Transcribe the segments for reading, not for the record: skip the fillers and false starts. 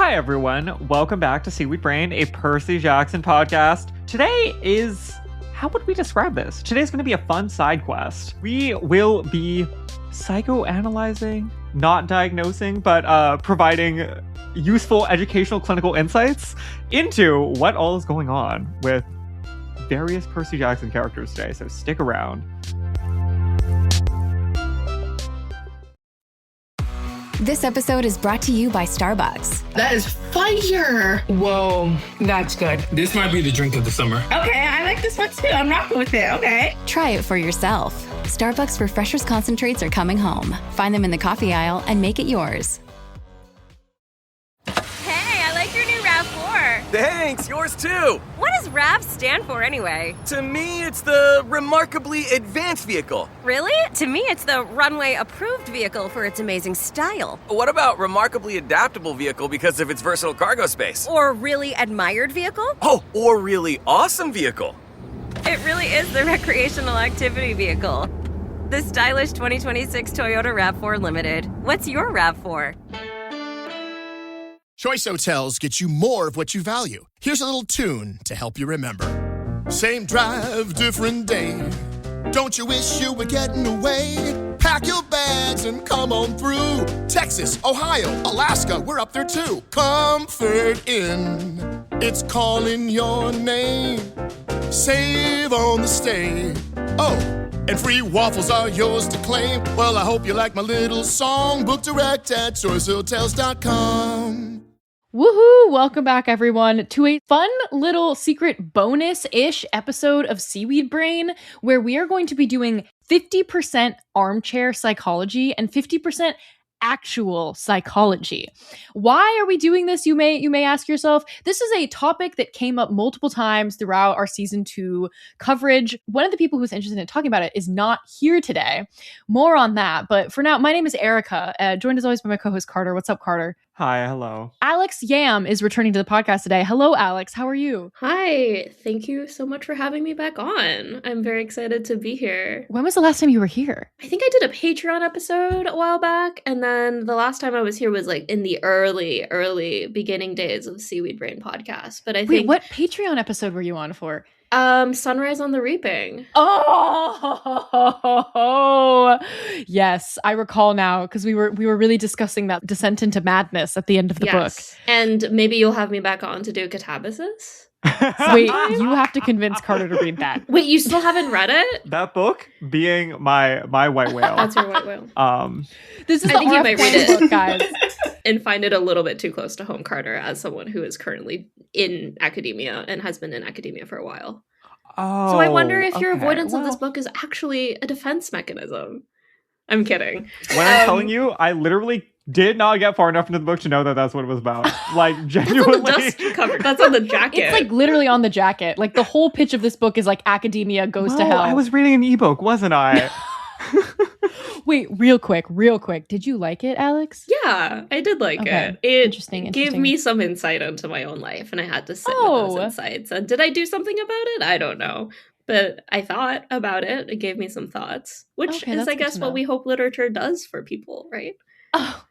Hi, everyone. Welcome back to Seaweed Brain, a Percy Jackson podcast. Today is... how would we describe this? Today's going to be a fun side quest. We will be psychoanalyzing, not diagnosing, but providing useful educational clinical insights into what all is going on with various Percy Jackson characters today, so stick around. This episode is brought to you by Starbucks. That is fire! Whoa, that's good. This might be the drink of the summer. Okay, I like this one too. I'm rocking with it. Okay. Try it for yourself. Starbucks Refreshers Concentrates are coming home. Find them in the coffee aisle and make it yours. Hey, I like your new RAV4. Thanks, yours too. What does RAV stand for anyway? To me, it's the Remarkably Advanced Vehicle. Really? To me, it's the Runway Approved Vehicle for its amazing style. What about Remarkably Adaptable Vehicle because of its versatile cargo space? Or Really Admired Vehicle? Oh, or Really Awesome Vehicle. It really is the Recreational Activity Vehicle. The stylish 2026 Toyota RAV4 Limited. What's your RAV4? Choice Hotels get you more of what you value. Here's a little tune to help you remember. Same drive, different day. Don't you wish you were getting away? Pack your bags and come on through. Texas, Ohio, Alaska, we're up there too. Comfort Inn, it's calling your name. Save on the stay. Oh, and free waffles are yours to claim. Well, I hope you like my little song. Book direct at choicehotels.com. Woohoo! Welcome back, everyone, to a fun little secret bonus-ish episode of Seaweed Brain, where we are going to be doing 50% armchair psychology and 50% actual psychology. Why are we doing this? You may ask yourself. This is a topic that came up multiple times throughout our season 2 coverage. One of the people who's interested in talking about it is not here today. More on that. But for now, my name is Erica, joined as always by my co-host Carter. What's up, Carter? Hi, hello. Alex Yam is returning to the podcast today. Hello, Alex. How are you? Hi. Thank you so much for having me back on. I'm very excited to be here. When was the last time you were here? I think I did a Patreon episode a while back, and then the last time I was here was like in the early beginning days of the Seaweed Brain podcast. But I think what Patreon episode were you on for? Sunrise on the Reaping. Oh, yes, I recall now because we were really discussing that descent into madness at the end of the book. And maybe you'll have me back on to do Catabasis. Wait, you have to convince Carter to read that. Wait, you still haven't read it? That book being my white whale. That's your white whale. This is I think you might read it, book, guys. And find it a little bit too close to home, Carter, as someone who is currently in academia and has been in academia for a while. Oh, so I wonder if your avoidance of this book is actually a defense mechanism. I'm kidding. When I'm telling you, I literally did not get far enough into the book to know that that's what it was about. Like, genuinely. That's on the dust cover. That's on the jacket. It's like literally on the jacket. Like the whole pitch of this book is like academia goes to hell. I was reading an ebook, wasn't I? Wait, real quick. Did you like it, Alex? Yeah, I did like it. Interesting. Gave me some insight into my own life, and I had to sit with those insights. And did I do something about it? I don't know. But I thought about it. It gave me some thoughts, which is, I guess, what we hope literature does for people, right? Oh,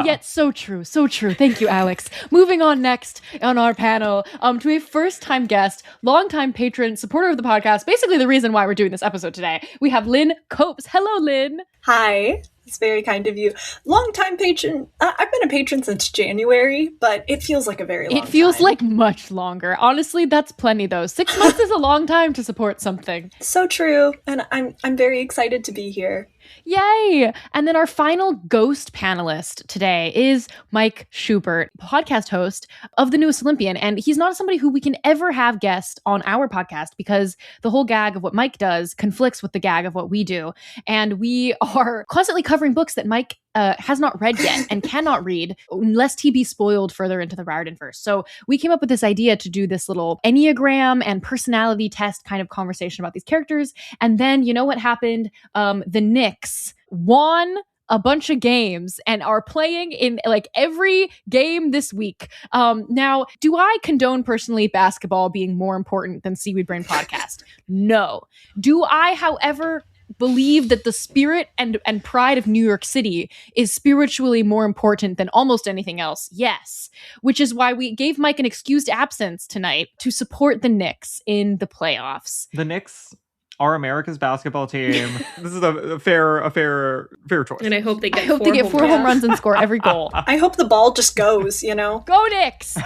yet so true. So true. Thank you, Alex. Moving on next on our panel to a first-time guest, longtime patron, supporter of the podcast, basically the reason why we're doing this episode today. We have Lynn Koops. Hello, Lynn. Hi. It's very kind of you. Longtime patron. I've been a patron since January, but it feels like a very long time. It feels like much longer. Honestly, that's plenty, though. 6 months is a long time to support something. So true. And I'm very excited to be here. Yay! And then our final ghost panelist today is Mike Schubert, podcast host of The Newest Olympian. And he's not somebody who we can ever have guest on our podcast because the whole gag of what Mike does conflicts with the gag of what we do. And we are constantly covering books that Mike has not read yet and cannot read, lest he be spoiled further into the Riordanverse. So we came up with this idea to do this little Enneagram and personality test kind of conversation about these characters. And then, you know what happened? The Knicks won a bunch of games and are playing in like every game this week. Now, do I condone personally basketball being more important than Seaweed Brain podcast? No. Do I, however, believe that the spirit and pride of New York City is spiritually more important than almost anything else. Yes. Which is why we gave Mike an excused absence tonight to support the Knicks in the playoffs. The Knicks are America's basketball team. This is a fair choice. And I hope they get four home runs and score every goal. I hope the ball just goes, Go Knicks!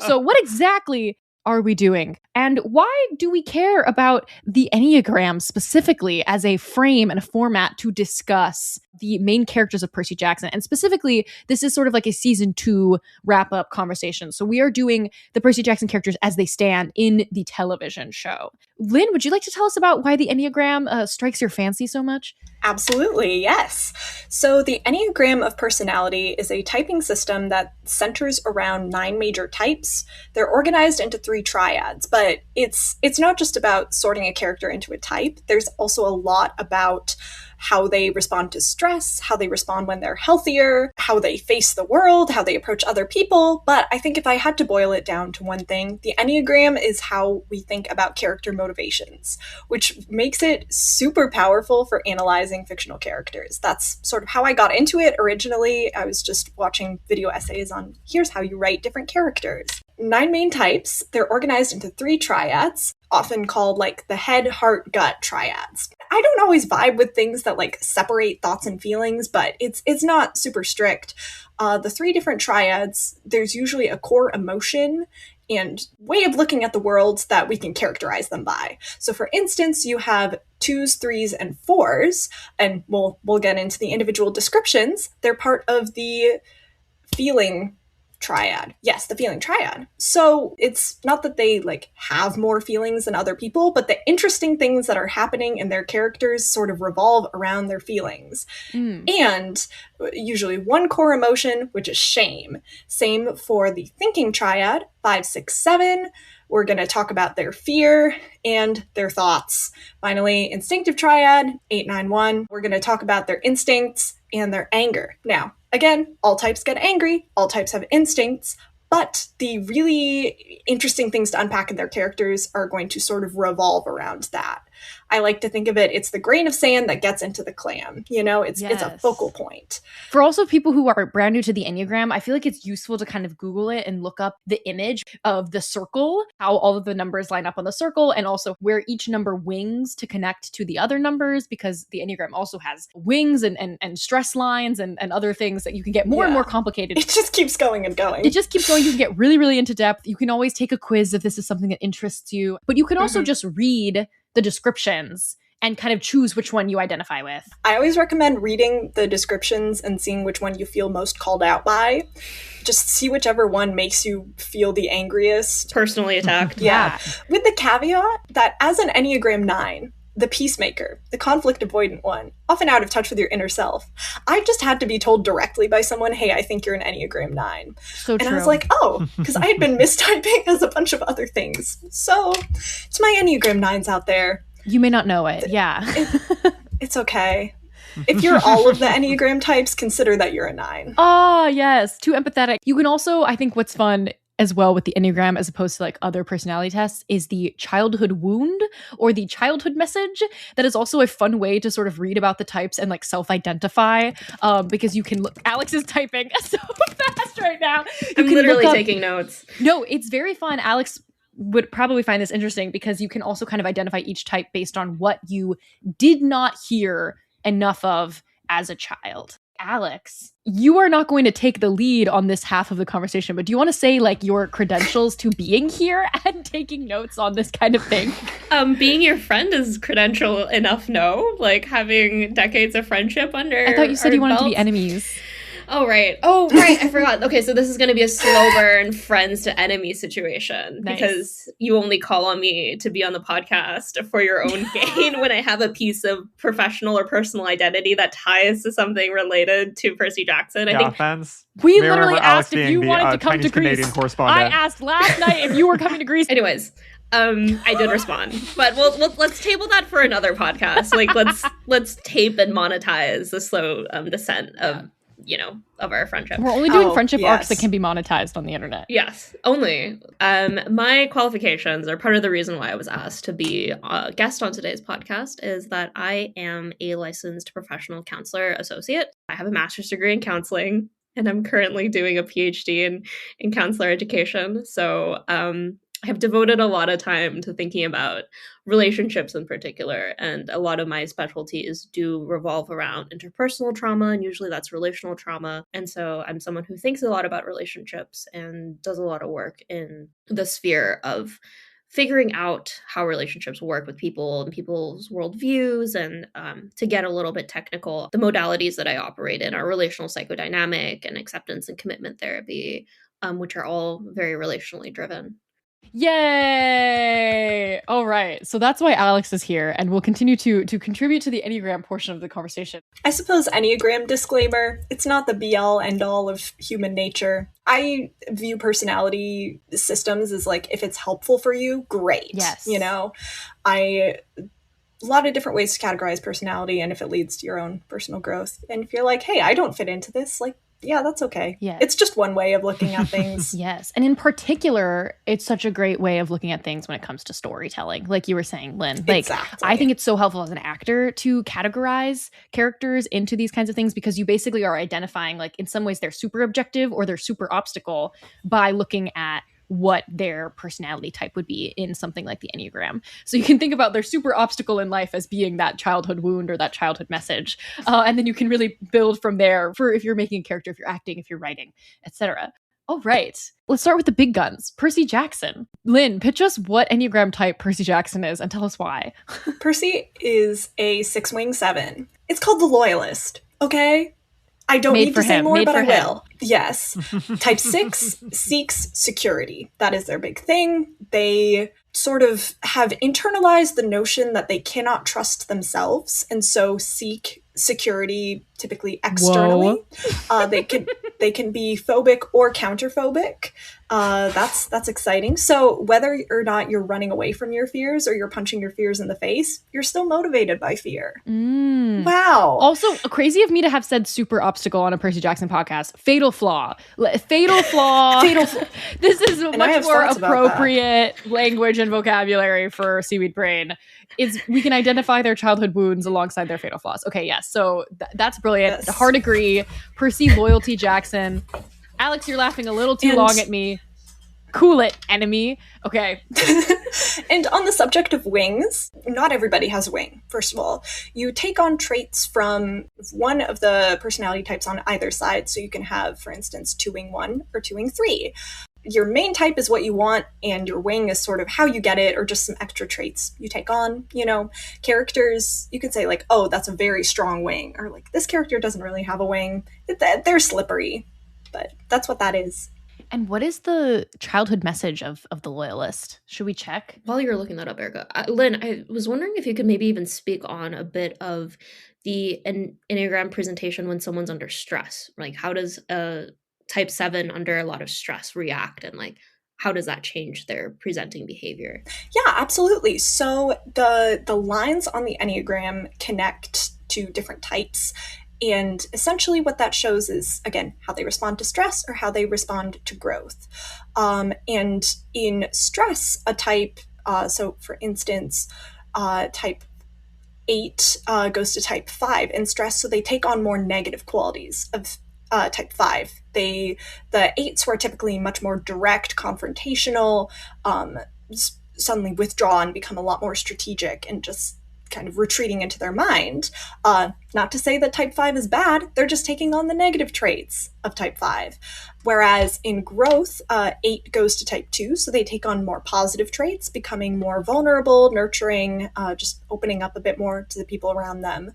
So what exactly are we doing? And why do we care about the Enneagram specifically as a frame and a format to discuss the main characters of Percy Jackson? And specifically, this is sort of like a season 2 wrap-up conversation. So we are doing the Percy Jackson characters as they stand in the television show. Lynn, would you like to tell us about why the Enneagram strikes your fancy so much? Absolutely, yes. So the Enneagram of Personality is a typing system that centers around 9 major types. They're organized into 3 triads, but it's not just about sorting a character into a type. There's also a lot about how they respond to stress, how they respond when they're healthier, how they face the world, how they approach other people. But I think if I had to boil it down to one thing, the Enneagram is how we think about character motivations, which makes it super powerful for analyzing fictional characters. That's sort of how I got into it originally. I was just watching video essays on here's how you write different characters. 9 main types, they're organized into 3 triads, often called like the head, heart, gut triads. I don't always vibe with things that like separate thoughts and feelings, but it's not super strict. The 3 different triads, there's usually a core emotion and way of looking at the world that we can characterize them by. So for instance, you have 2s, 3s, and 4s, and we'll get into the individual descriptions. They're part of the feeling triad. Yes, the feeling triad. So it's not that they like have more feelings than other people, but the interesting things that are happening in their characters sort of revolve around their feelings. And usually one core emotion, which is shame. Same for the thinking triad, 5, 6, 7. We're going to talk about their fear and their thoughts. Finally, instinctive triad, 8, 9, 1. We're going to talk about their instincts and their anger. Now, again, all types get angry, all types have instincts, but the really interesting things to unpack in their characters are going to sort of revolve around that. I like to think of it's the grain of sand that gets into the clam. It's a focal point. For also people who are brand new to the Enneagram, I feel like it's useful to kind of Google it and look up the image of the circle, how all of the numbers line up on the circle, and also where each number wings to connect to the other numbers, because the Enneagram also has wings and stress lines and other things that you can get more and more complicated. It just keeps going and going. It just keeps going. You can get really, really into depth. You can always take a quiz if this is something that interests you, but you can also just read the descriptions and kind of choose which one you identify with. I always recommend reading the descriptions and seeing which one you feel most called out by. Just see whichever one makes you feel the angriest. Personally attacked. Yeah. With the caveat that as an Enneagram 9, the peacemaker, the conflict avoidant one, often out of touch with your inner self, I just had to be told directly by someone, hey, I think you're an Enneagram 9. So true. And I was like, oh, because I had been mistyping as a bunch of other things. So to my Enneagram 9s out there. You may not know it. Yeah. It's okay. If you're all of the Enneagram types, consider that you're a 9. Oh, yes. Too empathetic. You can also, I think what's fun as well with the Enneagram, as opposed to like other personality tests, is the childhood wound or the childhood message. That is also a fun way to sort of read about the types and like self-identify, because you can look. Alex is typing so fast right now. I'm literally taking notes. No, it's very fun. Alex would probably find this interesting because you can also kind of identify each type based on what you did not hear enough of as a child. Alex, you are not going to take the lead on this half of the conversation, but do you want to say like your credentials to being here and taking notes on this kind of thing? Being your friend is credential enough, no? Like having decades of friendship under I thought you said you wanted belts. to be enemies. Oh, right. I forgot. Okay, so this is going to be a slow burn friends to enemy situation. Nice. Because you only call on me to be on the podcast for your own gain when I have a piece of professional or personal identity that ties to something related to Percy Jackson. I think fans. We literally asked if you wanted to come to Greece. I asked last night if you were coming to Greece. Anyways, I did respond, but let's table that for another podcast. Like let's tape and monetize the slow descent of of our friendship. We're only doing friendship arcs that can be monetized on the internet. Yes, only. My qualifications are part of the reason why I was asked to be a guest on today's podcast is that I am a licensed professional counselor associate. I have a master's degree in counseling, and I'm currently doing a PhD in counselor education. So I have devoted a lot of time to thinking about relationships in particular, and a lot of my specialties do revolve around interpersonal trauma, and usually that's relational trauma. And so I'm someone who thinks a lot about relationships and does a lot of work in the sphere of figuring out how relationships work with people and people's worldviews. And to get a little bit technical, the modalities that I operate in are relational psychodynamic and acceptance and commitment therapy, which are all very relationally driven. Yay! All right. So that's why Alex is here and will continue to contribute to the Enneagram portion of the conversation. I suppose Enneagram disclaimer, it's not the be-all, end-all of human nature. I view personality systems as like, if it's helpful for you, great. Yes. A lot of different ways to categorize personality, and if it leads to your own personal growth. And if you're like, hey, I don't fit into this, like, yeah, that's okay. Yeah. It's just one way of looking at things. Yes. And in particular, it's such a great way of looking at things when it comes to storytelling. Like you were saying, Lynn. Like, exactly. I think it's so helpful as an actor to categorize characters into these kinds of things, because you basically are identifying, like, in some ways they're super objective or they're super obstacle by looking at what their personality type would be in something like the Enneagram. So you can think about their super obstacle in life as being that childhood wound or that childhood message. And then you can really build from there for if you're making a character, if you're acting, if you're writing, etc. All right. Let's start with the big guns. Percy Jackson. Lynn, pitch us what Enneagram type Percy Jackson is and tell us why. Percy is a 6-wing 7. It's called the Loyalist, okay? I don't need to say more, but I will. Yes. Type 6 seeks security. That is their big thing. They sort of have internalized the notion that they cannot trust themselves, and so seek security typically externally. They can be phobic or counterphobic. That's exciting. So whether or not you're running away from your fears or you're punching your fears in the face, you're still motivated by fear. Wow. Also, crazy of me to have said super obstacle on a Percy Jackson podcast. Fatal flaw. Fatal flaw. This is much more appropriate language and vocabulary for Seaweed Brain. We can identify their childhood wounds alongside their fatal flaws. Okay, yes. So that's brilliant. Yes. Hard agree. Percy Loyalty Jackson. Alex, you're laughing a little too long at me. Cool it, enemy. Okay. And on the subject of wings, not everybody has a wing, first of all. You take on traits from one of the personality types on either side. So you can have, for instance, 2-wing 1 or 2-wing 3. Your main type is what you want, and your wing is sort of how you get it, or just some extra traits you take on. Characters, you could say like, oh, that's a very strong wing, or like, this character doesn't really have a wing. They're slippery, but that's what that is. And what is the childhood message of the Loyalist? Should we check? While you're looking that up, Erica, Lynn, I was wondering if you could maybe even speak on a bit of the Enneagram presentation when someone's under stress. Like, how does a type 7 under a lot of stress react, and like, how does that change their presenting behavior? Yeah, absolutely. So the lines on the Enneagram connect to different types. And essentially what that shows is, again, how they respond to stress or how they respond to growth. And in stress, a type, so for instance, type 8 goes to type 5 in stress, so they take on more negative qualities of type 5. The 8s who are typically much more direct, confrontational, suddenly withdraw and become a lot more strategic and just kind of retreating into their mind. Not to say that type 5 is bad, they're just taking on the negative traits of type 5. Whereas in growth, 8 goes to type 2, so they take on more positive traits, becoming more vulnerable, nurturing, just opening up a bit more to the people around them.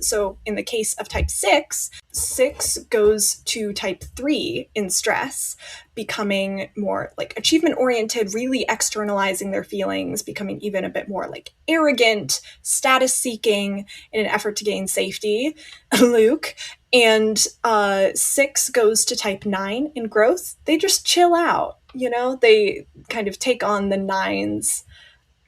So in the case of type 6, 6 goes to type 3 in stress, becoming more like achievement-oriented, really externalizing their feelings, becoming even a bit more like arrogant, status-seeking in an effort to gain safety, Luke. And 6 goes to type 9 in growth. They just chill out, they kind of take on the 9's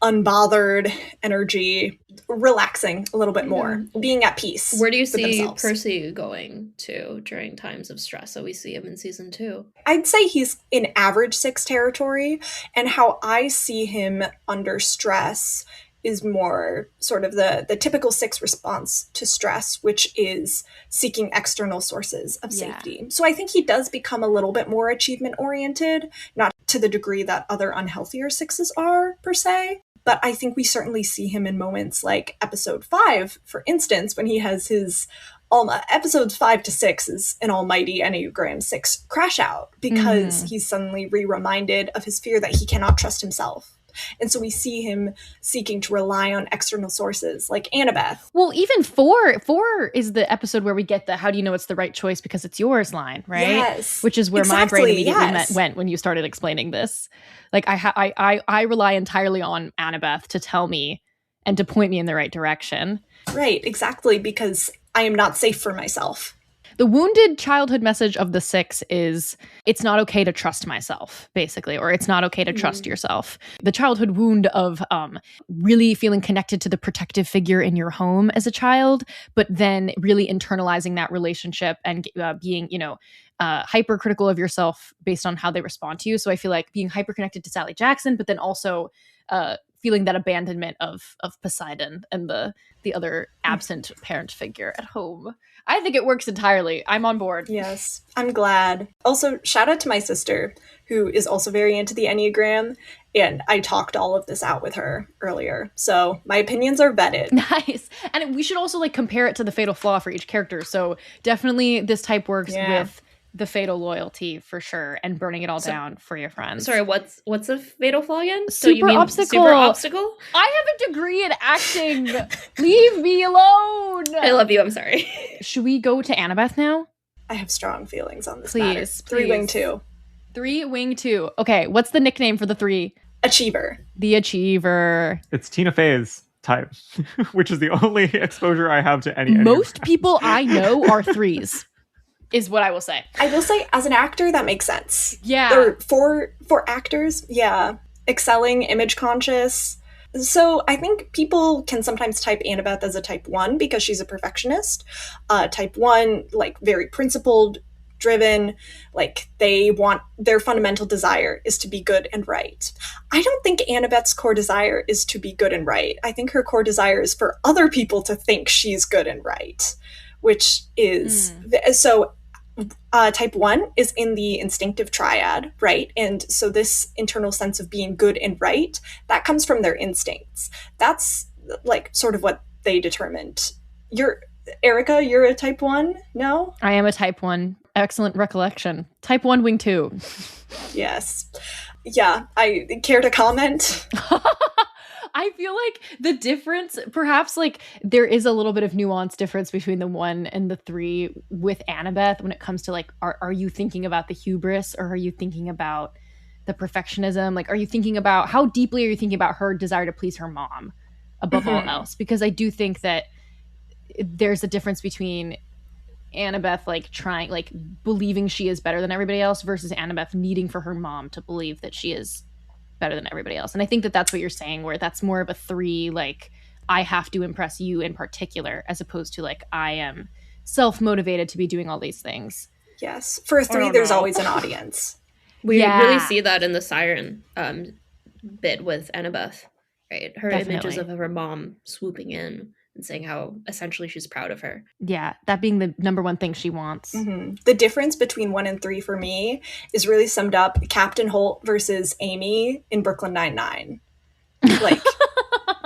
unbothered energy, relaxing a little bit more, being at peace. Where do you see Percy going to during times of stress? So we see him in season 2. I'd say he's in average 6 territory, and how I see him under stress is more sort of the typical 6 response to stress, which is seeking external sources of safety. So I think he does become a little bit more achievement oriented, not to the degree that other unhealthier 6s are per se. But I think we certainly see him in moments like episode 5, for instance, when he has his episodes 5 to 6 is an almighty Enneagram 6 crash out, because he's suddenly reminded of his fear that he cannot trust himself. And so we see him seeking to rely on external sources like Annabeth. Well, even 4 is the episode where we get the "how do you know it's the right choice because it's yours" line, right? Yes. Which is where my brain immediately went when you started explaining this. Like I rely entirely on Annabeth to tell me and to point me in the right direction. Right, exactly, because I am not safe for myself. The wounded childhood message of the 6 is it's not okay to trust myself, basically, or it's not okay to trust yourself. The childhood wound of really feeling connected to the protective figure in your home as a child, but then really internalizing that relationship and being, hypercritical of yourself based on how they respond to you. So I feel like being hyperconnected to Sally Jackson, but then also feeling that abandonment of Poseidon and the other absent parent figure at home. I think it works entirely. I'm on board. Yes, I'm glad. Also, shout out to my sister, who is also very into the Enneagram, and I talked all of this out with her earlier. So my opinions are vetted. Nice. And we should also compare it to the fatal flaw for each character. So definitely this type works with the fatal loyalty for sure, and burning it all down for your friends. Sorry, what's a fatal flaw again? Super obstacle. I have a degree in acting. Leave me alone. I love you. I'm sorry. Should we go to Annabeth now? I have strong feelings on this matter. Please. 3-wing 2. 3-wing 2. Okay, what's the nickname for the 3? Achiever. The Achiever. It's Tina Fey's type, which is the only exposure I have to any. Most people I know are 3s. Is what I will say. I will say, as an actor, that makes sense. Yeah. For actors, excelling, image conscious. So I think people can sometimes type Annabeth as a type 1 because she's a perfectionist. Type 1, very principled, driven, their fundamental desire is to be good and right. I don't think Annabeth's core desire is to be good and right. I think her core desire is for other people to think she's good and right, which is so. Type 1 is in the instinctive triad, right? And so this internal sense of being good and right, that comes from their instincts. That's sort of what they determined. Erica, you're a type 1? No? I am a type 1. Excellent recollection. Type 1, wing 2. Yes. Yeah, I care to comment? I feel like the difference, perhaps there is a little bit of nuance difference between the 1 and the 3 with Annabeth when it comes to are you thinking about the hubris, or are you thinking about the perfectionism? Are you thinking about, how deeply are you thinking about her desire to please her mom above all else? Because I do think that there's a difference between Annabeth trying, believing she is better than everybody else versus Annabeth needing for her mom to believe that she is better than everybody else. And I think that that's what you're saying, where that's more of a 3, I have to impress you in particular, as opposed to I am self-motivated to be doing all these things. Yes. For a 3, there's always an audience. We really see that in the Siren bit with Annabeth, right? Her images of her mom swooping in and saying how essentially she's proud of her. Yeah, that being the number one thing she wants. Mm-hmm. The difference between 1 and 3 for me is really summed up Captain Holt versus Amy in Brooklyn Nine-Nine.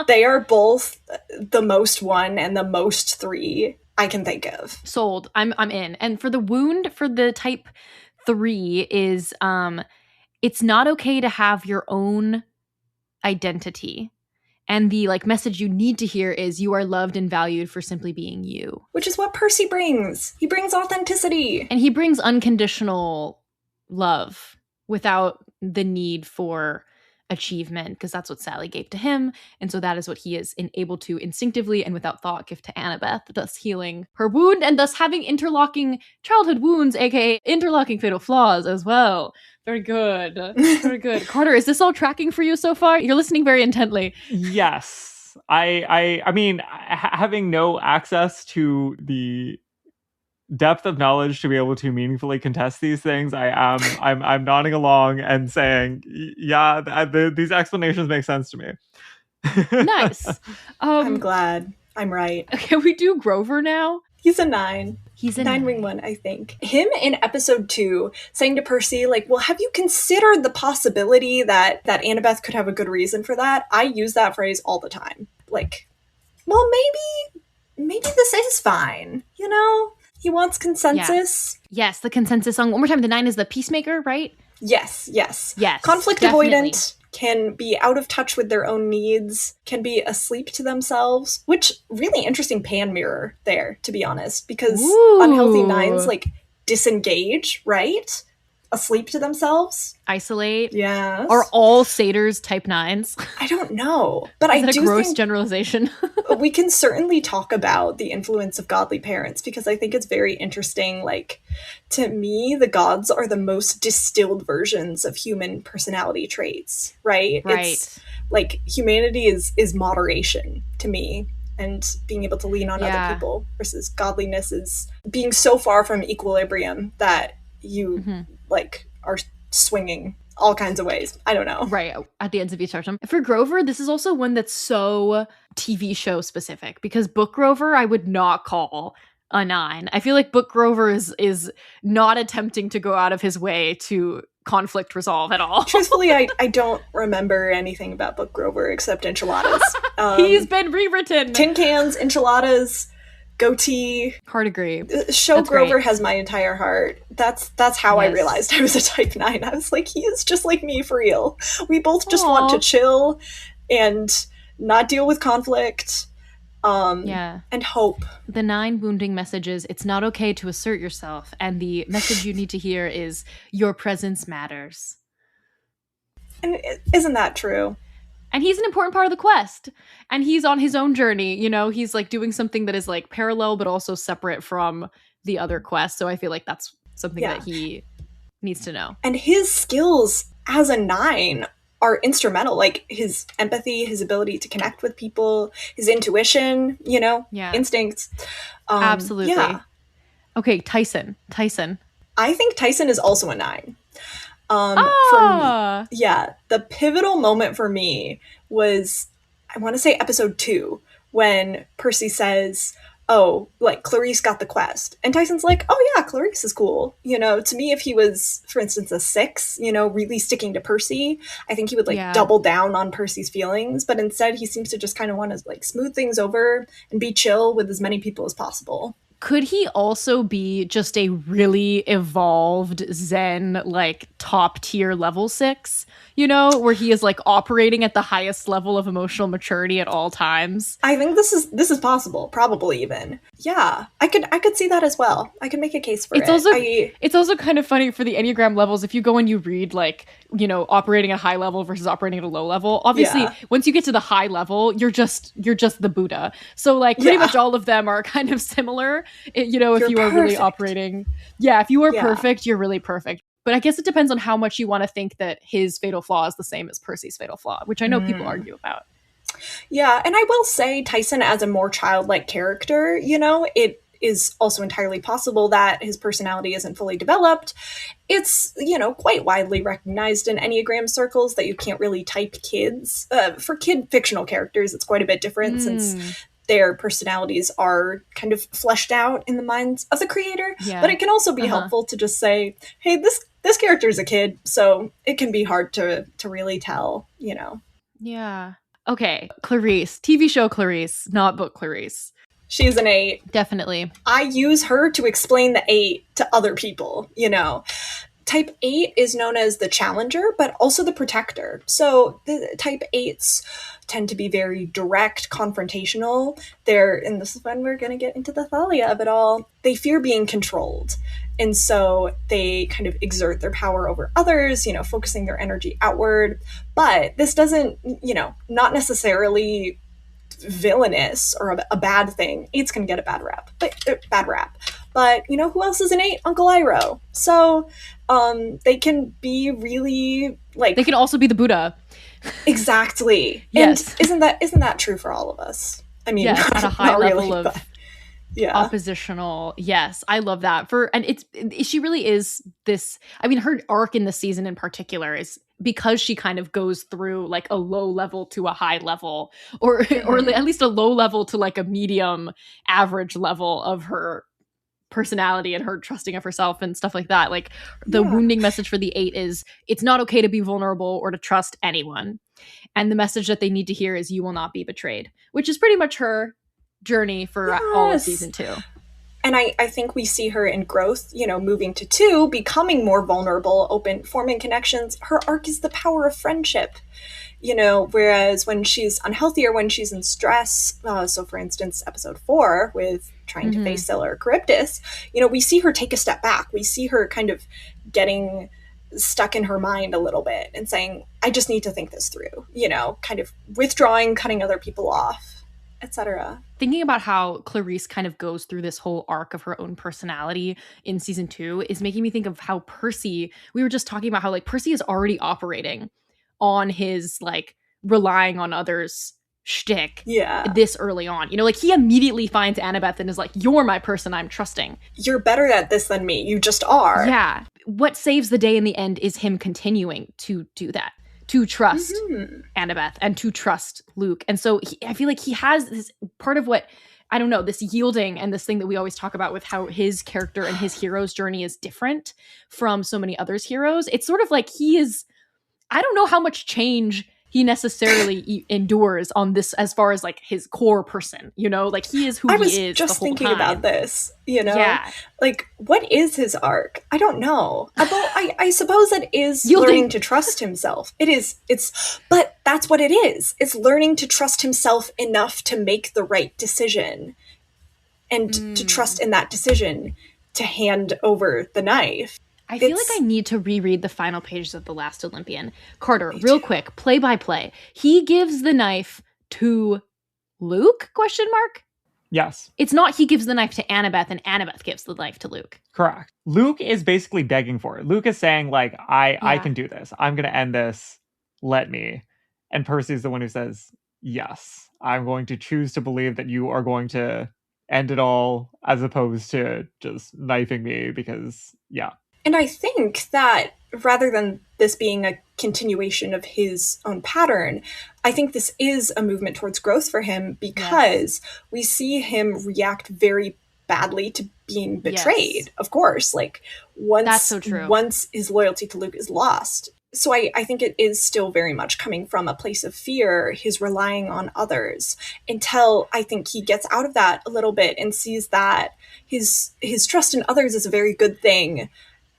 They are both the most 1 and the most 3 I can think of. Sold. I'm in. And for the wound for the type 3 is it's not okay to have your own identity. And the message you need to hear is you are loved and valued for simply being you. Which is what Percy brings. He brings authenticity. And he brings unconditional love without the need for achievement, because that's what Sally gave to him. And so that is what he is able to instinctively and without thought give to Annabeth, thus healing her wound and thus having interlocking childhood wounds, aka interlocking fatal flaws as well Very good. Very good. Carter, is this all tracking for you so far? You're listening very intently. Yes. I mean, having no access to the depth of knowledge to be able to meaningfully contest these things, I'm nodding along and saying, yeah, these explanations make sense to me. Nice. I'm glad I'm right. Can we do Grover now? He's a 9. He's a 9-wing-1, I think. Him in episode 2 saying to Percy, like, well, have you considered the possibility that Annabeth could have a good reason for that? I use that phrase all the time. Like, well, maybe this is fine, you know? He wants consensus. Yeah. Yes, the consensus song. One more time, the 9 is the peacemaker, right? Yes. Conflict definitely. avoidant, can be out of touch with their own needs, can be asleep to themselves, which really interesting pan mirror there, to be honest, because unhealthy 9s like disengage, right? Asleep to themselves. Isolate. Yes. Are all satyrs type 9s? I don't know, but I do think... Is it a gross generalization? We can certainly talk about the influence of godly parents, because I think it's very interesting. Like, to me, the gods are the most distilled versions of human personality traits, right? It's like humanity is like to me, and being able to lean on other people, versus godliness is being so far from equilibrium that you like are swinging all kinds of ways. I don't know. Right, at the ends of each spectrum. For Grover, this is also one that's so TV show specific, because Book Grover I would not call a 9. I feel like Book Grover is not attempting to go out of his way to conflict resolve at all. Truthfully, I don't remember anything about Book Grover except enchiladas. He's been rewritten. Tin cans, enchiladas, goatee. Hard agree. Show that's Grover great. Has my entire heart. That's how I realized I was a type 9. I was like, he is just like me for real. We both just want to chill and not deal with conflict. And hope. The 9 wounding messages, it's not okay to assert yourself, and the message you need to hear is your presence matters. And isn't that true? And he's an important part of the quest, and he's on his own journey, you know, he's like doing something that is like parallel but also separate from the other quest, so I feel like that's something that he needs to know. And his skills as a 9 are instrumental, like his empathy, his ability to connect with people, his intuition, you know, instincts. Absolutely. Yeah. Okay, Tyson. I think Tyson is also a 9. For me, the pivotal moment for me was, I want to say episode 2, when Percy says, oh, like, Clarice got the quest. And Tyson's like, oh yeah, Clarice is cool. You know, to me, if he was, for instance, a 6, you know, really sticking to Percy, I think he would, like, double down on Percy's feelings. But instead, he seems to just kind of want to, like, smooth things over and be chill with as many people as possible. Could he also be just a really evolved Zen, like, top tier level 6, you know, where he is like operating at the highest level of emotional maturity at all times? I think this is possible, probably even. Yeah, I could see that as well. I could make a case for it. It's also kind of funny for the Enneagram levels, if you go and you read, like, you know, operating at a high level versus operating at a low level. Obviously, once you get to the high level, you're just the Buddha. So, like, pretty much all of them are kind of similar. You know, if you are really operating, if you are perfect, you're really perfect. But I guess it depends on how much you want to think that his fatal flaw is the same as Percy's fatal flaw, which I know people argue about. Yeah, and I will say Tyson as a more childlike character, you know, it is also entirely possible that his personality isn't fully developed. It's, you know, quite widely recognized in Enneagram circles that you can't really type kids. For kid fictional characters, it's quite a bit different since their personalities are kind of fleshed out in the minds of the creator. Yeah. But it can also be helpful to just say, hey, this character is a kid, so it can be hard to really tell, you know. Yeah. Okay, Clarice. TV show Clarice, not book Clarice. She's an 8. Definitely. I use her to explain the 8 to other people, you know. Type 8 is known as the challenger, but also the protector. So the type 8s tend to be very direct, confrontational. And this is when we're going to get into the Thalia of it all. They fear being controlled. And so they kind of exert their power over others, you know, focusing their energy outward. But this doesn't, you know, not necessarily villainous or a bad thing. 8s can get a bad rap. But, you know, who else is an 8? Uncle Iroh. So they can be really, like... They can also be the Buddha. Exactly. Yes. And isn't that true for all of us? I mean, yes, at a high level really, of but, yeah. oppositional. Yes, I love that. She really is this, I mean, her arc in the season in particular is because she kind of goes through like a low level to a high level, or at least a low level to like a medium average level of her personality and her trusting of herself and stuff like that. Like the wounding message for the 8 is it's not okay to be vulnerable or to trust anyone. And the message that they need to hear is you will not be betrayed, which is pretty much her journey for all of season 2. And I think we see her in growth, you know, moving to 2, becoming more vulnerable, open, forming connections. Her arc is the power of friendship, you know, whereas when she's unhealthy or when she's in stress, so for instance, episode 4 with trying to face Scylla Charybdis, you know, we see her take a step back. We see her kind of getting stuck in her mind a little bit and saying, I just need to think this through, you know, kind of withdrawing, cutting other people off, etc. Thinking about how Clarice kind of goes through this whole arc of her own personality in season 2 is making me think of how Percy, we were just talking about how like Percy is already operating on his like relying on others shtick this early on. You know, like he immediately finds Annabeth and is like, you're my person I'm trusting. You're better at this than me. You just are. Yeah. What saves the day in the end is him continuing to do that, to trust Annabeth and to trust Luke. And so I feel like he has this part of what, I don't know, this yielding and this thing that we always talk about with how his character and his hero's journey is different from so many others' heroes. It's sort of like he is, I don't know how much change he necessarily endures on this as far as like his core person, you know, like he is who he is. I was just thinking about this, you know, like what is his arc? I don't know. I suppose it is learning to trust himself. But that's what it is. It's learning to trust himself enough to make the right decision and to trust in that decision to hand over the knife. I feel like I need to reread the final pages of The Last Olympian. Carter, real quick, play by play. He gives the knife to Luke? ? Yes. It's not he gives the knife to Annabeth and Annabeth gives the knife to Luke. Correct. Luke is basically begging for it. Luke is saying like, I can do this. I'm going to end this. Let me. And Percy's the one who says, yes, I'm going to choose to believe that you are going to end it all as opposed to just knifing me because, And I think that rather than this being a continuation of his own pattern, I think this is a movement towards growth for him because we see him react very badly to being betrayed. Of course, like That's so true. Once his loyalty to Luke is lost. So I think it is still very much coming from a place of fear, his relying on others, until I think he gets out of that a little bit and sees that his trust in others is a very good thing,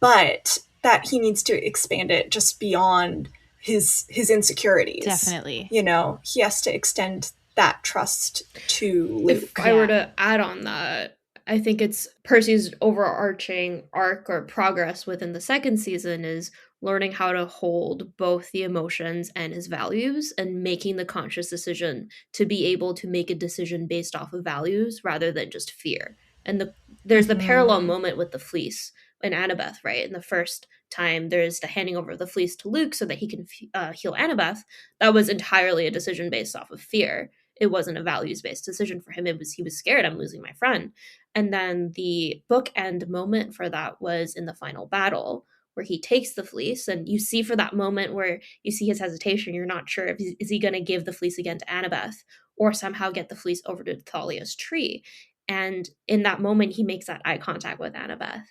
but that he needs to expand it just beyond his insecurities. Definitely. You know, he has to extend that trust to Luke. If I were to add on that, I think it's Percy's overarching arc or progress within the second season is learning how to hold both the emotions and his values and making the conscious decision to be able to make a decision based off of values rather than just fear. And there's the parallel moment with the fleece in Annabeth, right? In the first time, there's the handing over of the fleece to Luke so that he can heal Annabeth. That was entirely a decision based off of fear. It wasn't a values-based decision for him. He was scared, I'm losing my friend. And then the bookend moment for that was in the final battle, where he takes the fleece, and you see for that moment where you see his hesitation, you're not sure if is he going to give the fleece again to Annabeth or somehow get the fleece over to Thalia's tree. And in that moment, he makes that eye contact with Annabeth.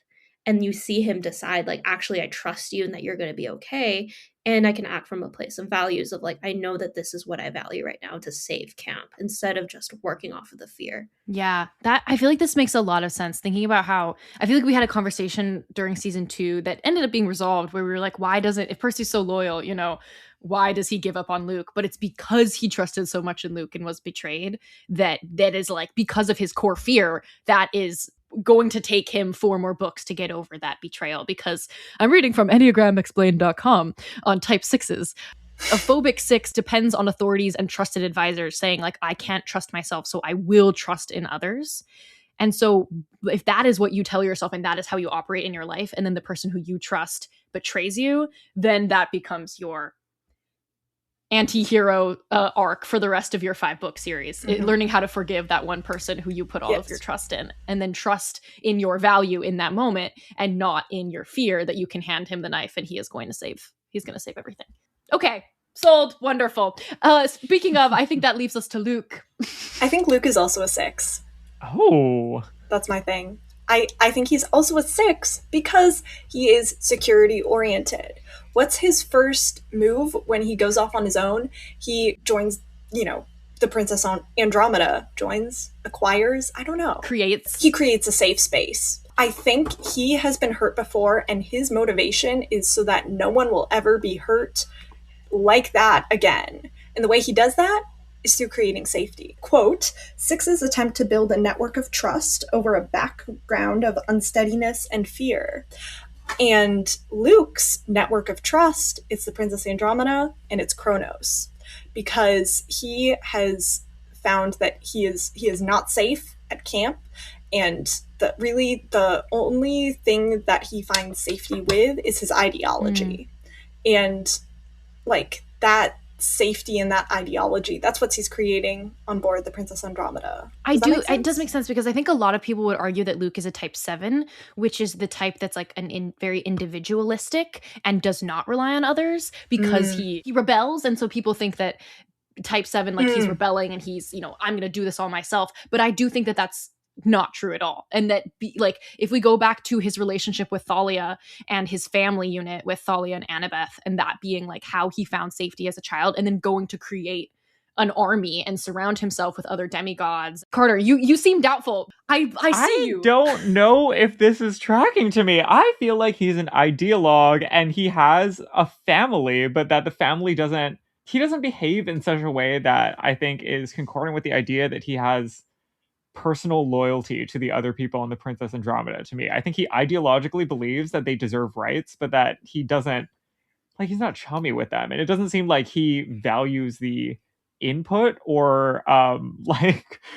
And you see him decide, like, actually, I trust you and that you're going to be okay. And I can act from a place of values of, like, I know that this is what I value right now to save camp instead of just working off of the fear. Yeah, I feel like this makes a lot of sense. Thinking about how I feel like we had a conversation during season 2 that ended up being resolved where we were like, if Percy's so loyal, you know, why does he give up on Luke? But it's because he trusted so much in Luke and was betrayed that is like, because of his core fear, that is going to take him 4 more books to get over that betrayal. Because I'm reading from EnneagramExplained.com on type 6s. A phobic 6 depends on authorities and trusted advisors saying, like, I can't trust myself, so I will trust in others. And so if that is what you tell yourself and that is how you operate in your life, and then the person who you trust betrays you, then that becomes your anti-hero arc for the rest of your 5-book series. Learning how to forgive that one person who you put all of your trust in, and then trust in your value in that moment and not in your fear that you can hand him the knife and he's going to save everything. Okay, sold. Wonderful. Speaking of, I think that leaves us to Luke. I think Luke is also a 6. Oh, that's my thing. I think he's also a 6 because he is security oriented. What's his first move when he goes off on his own? He joins, the Princess Andromeda, acquires, I don't know. He creates a safe space. I think he has been hurt before, and his motivation is so that no one will ever be hurt like that again. And the way he does that is through creating safety. Quote, 6's attempt to build a network of trust over a background of unsteadiness and fear. And Luke's network of trust is the Princess Andromeda and it's Kronos, because he has found that he is not safe at camp, and the only thing that he finds safety with is his ideology. And like that safety and that ideology, that's what he's creating on board the Princess Andromeda. It does make sense, because I think a lot of people would argue that Luke is a type 7, which is the type that's like very individualistic and does not rely on others, because he rebels. And so people think that type 7, like he's rebelling and he's, I'm going to do this all myself. But I do think that that's not true at all. And that if we go back to his relationship with Thalia and his family unit with Thalia and Annabeth, and that being like how he found safety as a child, and then going to create an army and surround himself with other demigods. Carter, you seem doubtful. I see you. I don't know if this is tracking to me. I feel like he's an ideologue and he has a family, but that the family he doesn't behave in such a way that I think is concordant with the idea that he has personal loyalty to the other people on the Princess Andromeda. To me, I think he ideologically believes that they deserve rights, but that he doesn't, he's not chummy with them. And it doesn't seem like he values the input or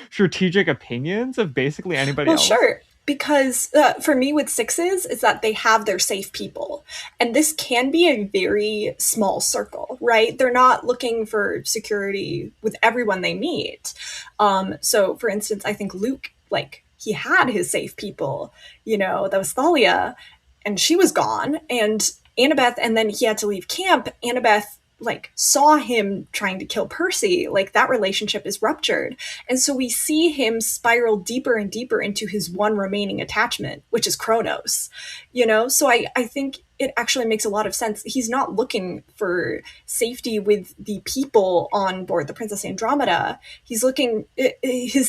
strategic opinions of basically anybody else. Sure. Because for me with 6s is that they have their safe people. And this can be a very small circle, right? They're not looking for security with everyone they meet. So for instance, I think Luke, he had his safe people, that was Thalia, and she was gone. And Annabeth, and then he had to leave camp. Annabeth saw him trying to kill Percy. That relationship is ruptured. And so we see him spiral deeper and deeper into his one remaining attachment, which is Kronos, So I think it actually makes a lot of sense. He's not looking for safety with the people on board the Princess Andromeda. His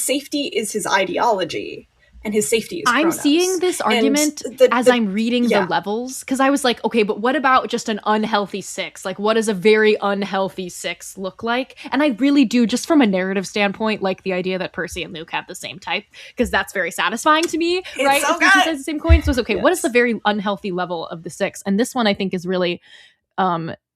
safety is his ideology. And his safety is Kronos. I'm seeing this argument as I'm reading the levels, because I was like, okay, but what about just an unhealthy 6? What does a very unhealthy 6 look like? And I really do, just from a narrative standpoint, like the idea that Percy and Luke have the same type, because that's very satisfying to me, right? So Percy has the same coin. So it's okay, what is the very unhealthy level of the 6? And this one I think is really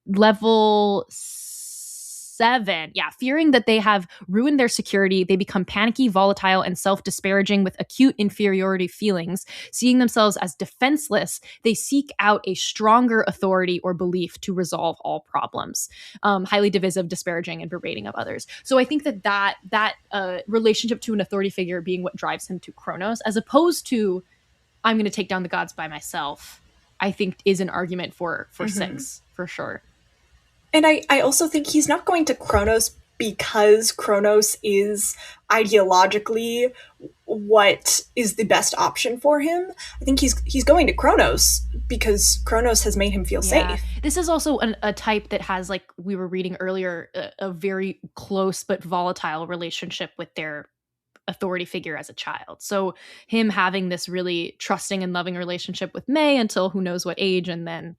level 7. Yeah, fearing that they have ruined their security, they become panicky, volatile, and self-disparaging with acute inferiority feelings. Seeing themselves as defenseless, they seek out a stronger authority or belief to resolve all problems. Highly divisive, disparaging, and berating of others. So I think that relationship to an authority figure being what drives him to Kronos, as opposed to, I'm going to take down the gods by myself, I think is an argument for 6, for sure. And I also think he's not going to Kronos because Kronos is ideologically what is the best option for him. I think he's going to Kronos because Kronos has made him feel safe. This is also a type that has, like we were reading earlier, a very close but volatile relationship with their authority figure as a child. So him having this really trusting and loving relationship with May until who knows what age, and then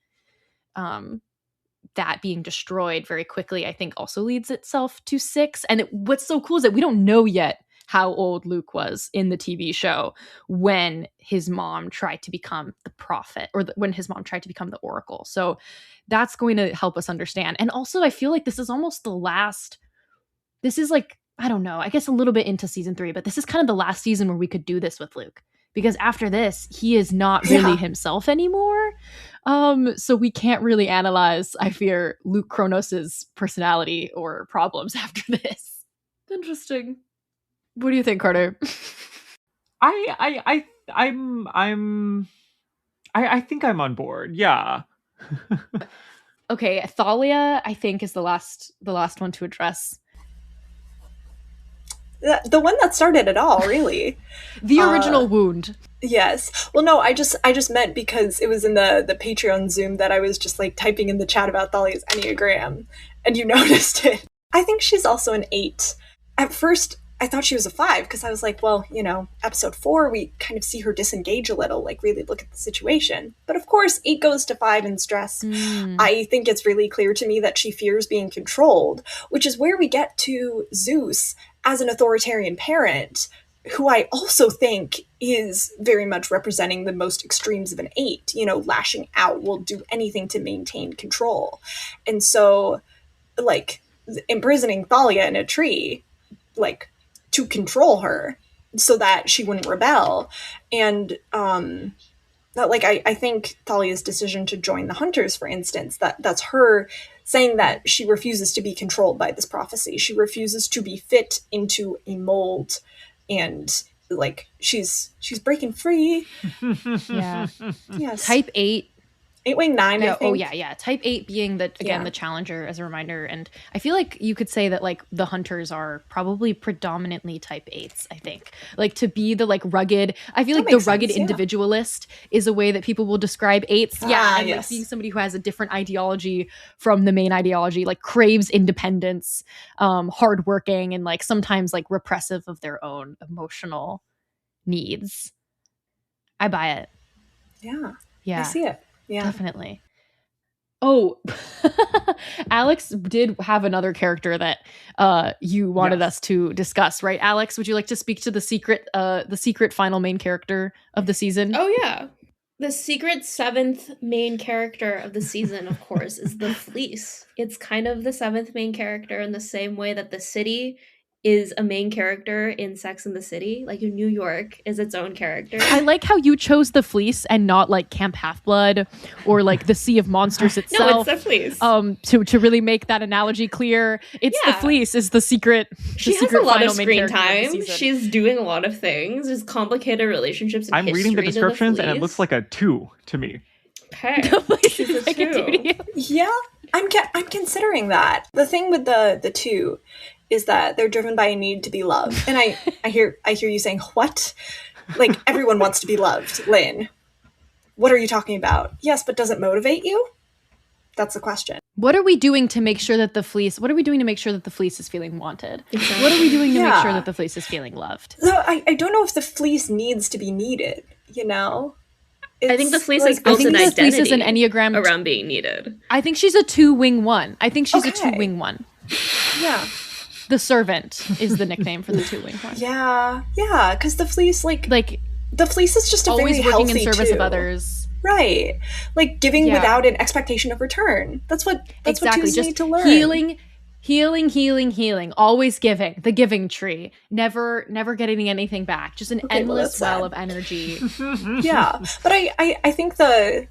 that being destroyed very quickly, I think also leads itself to 6. And what's so cool is that we don't know yet how old Luke was in the TV show when his mom tried to become the prophet, or when his mom tried to become the oracle. So that's going to help us understand. And also I feel like this is almost this is like I don't know, I guess a little bit into season 3, but this is kind of the last season where we could do this with Luke, because after this, he is not really himself anymore. So we can't really analyze, I fear, Luke Kronos's personality or problems after this. Interesting. What do you think, Carter? I think I'm on board. Yeah. Okay, Thalia, I think, is the last one to address. The one that started it all, really. The original wound. Yes. Well, no, I just meant because it was in the Patreon Zoom that I was just like typing in the chat about Thalia's Enneagram, and you noticed it. I think she's also an 8. At first, I thought she was a 5 because I was like, well, episode 4, we kind of see her disengage a little, like really look at the situation. But of course, 8 goes to 5 in stress. I think it's really clear to me that she fears being controlled, which is where we get to Zeus as an authoritarian parent, who I also think is very much representing the most extremes of an 8, lashing out, will do anything to maintain control. And so, like, imprisoning Thalia in a tree, like, to control her so that she wouldn't rebel. And, I think Thalia's decision to join the Hunters, for instance, that's her saying that she refuses to be controlled by this prophecy. She refuses to be fit into a mold, and like she's breaking free. Yeah. Yes. Type 8. 8-wing 9, yeah, I think. Oh, yeah. Type 8 being the challenger, as a reminder. And I feel like you could say that, like, the Hunters are probably predominantly type 8s, I think. Like, to be the, like, rugged... I feel like the rugged individualist is a way that people will describe 8s. And like, seeing somebody who has a different ideology from the main ideology, like, craves independence, hardworking, and, like, sometimes, like, repressive of their own emotional needs. I buy it. Yeah. I see it. Yeah, definitely. Oh, Alex did have another character that you wanted us to discuss, right? Alex, would you like to speak to the secret final main character of the season? Oh yeah, the secret 7th main character of the season, of course, is the Fleece. It's kind of the 7th main character in the same way that the city is a main character in Sex and the City. Like, New York is its own character. I like how you chose the Fleece and not like Camp Half-Blood or like the Sea of Monsters itself. No, it's the Fleece. To really make that analogy clear, it's the Fleece is the secret. She has a lot of screen time. She's doing a lot of things. There's complicated relationships. And I'm reading the descriptions and it looks like a 2 to me. Okay, she's a 2. Yeah, I'm considering that. The thing with the 2 is that they're driven by a need to be loved. And I hear you saying, what? Like, everyone wants to be loved, Lynn. What are you talking about? Yes, but does it motivate you? That's the question. What are we doing to make sure that the Fleece is feeling wanted? Exactly. What are we doing to make sure that the Fleece is feeling loved? So I don't know if the Fleece needs to be needed, I think the Fleece has built an identity. Fleece is an Enneagram around being needed. I think she's a 2-wing 1. I think she's a 2-wing 1. Yeah. The Servant is the nickname for the 2-wing 1. Yeah, because the Fleece, like the Fleece is just a always very working in healthy service too. of others. Right. Like giving without an expectation of return. That's what twos need to learn. Healing. Always giving. The giving tree. Never getting anything back. Just an endless well of energy. Yeah. But I think the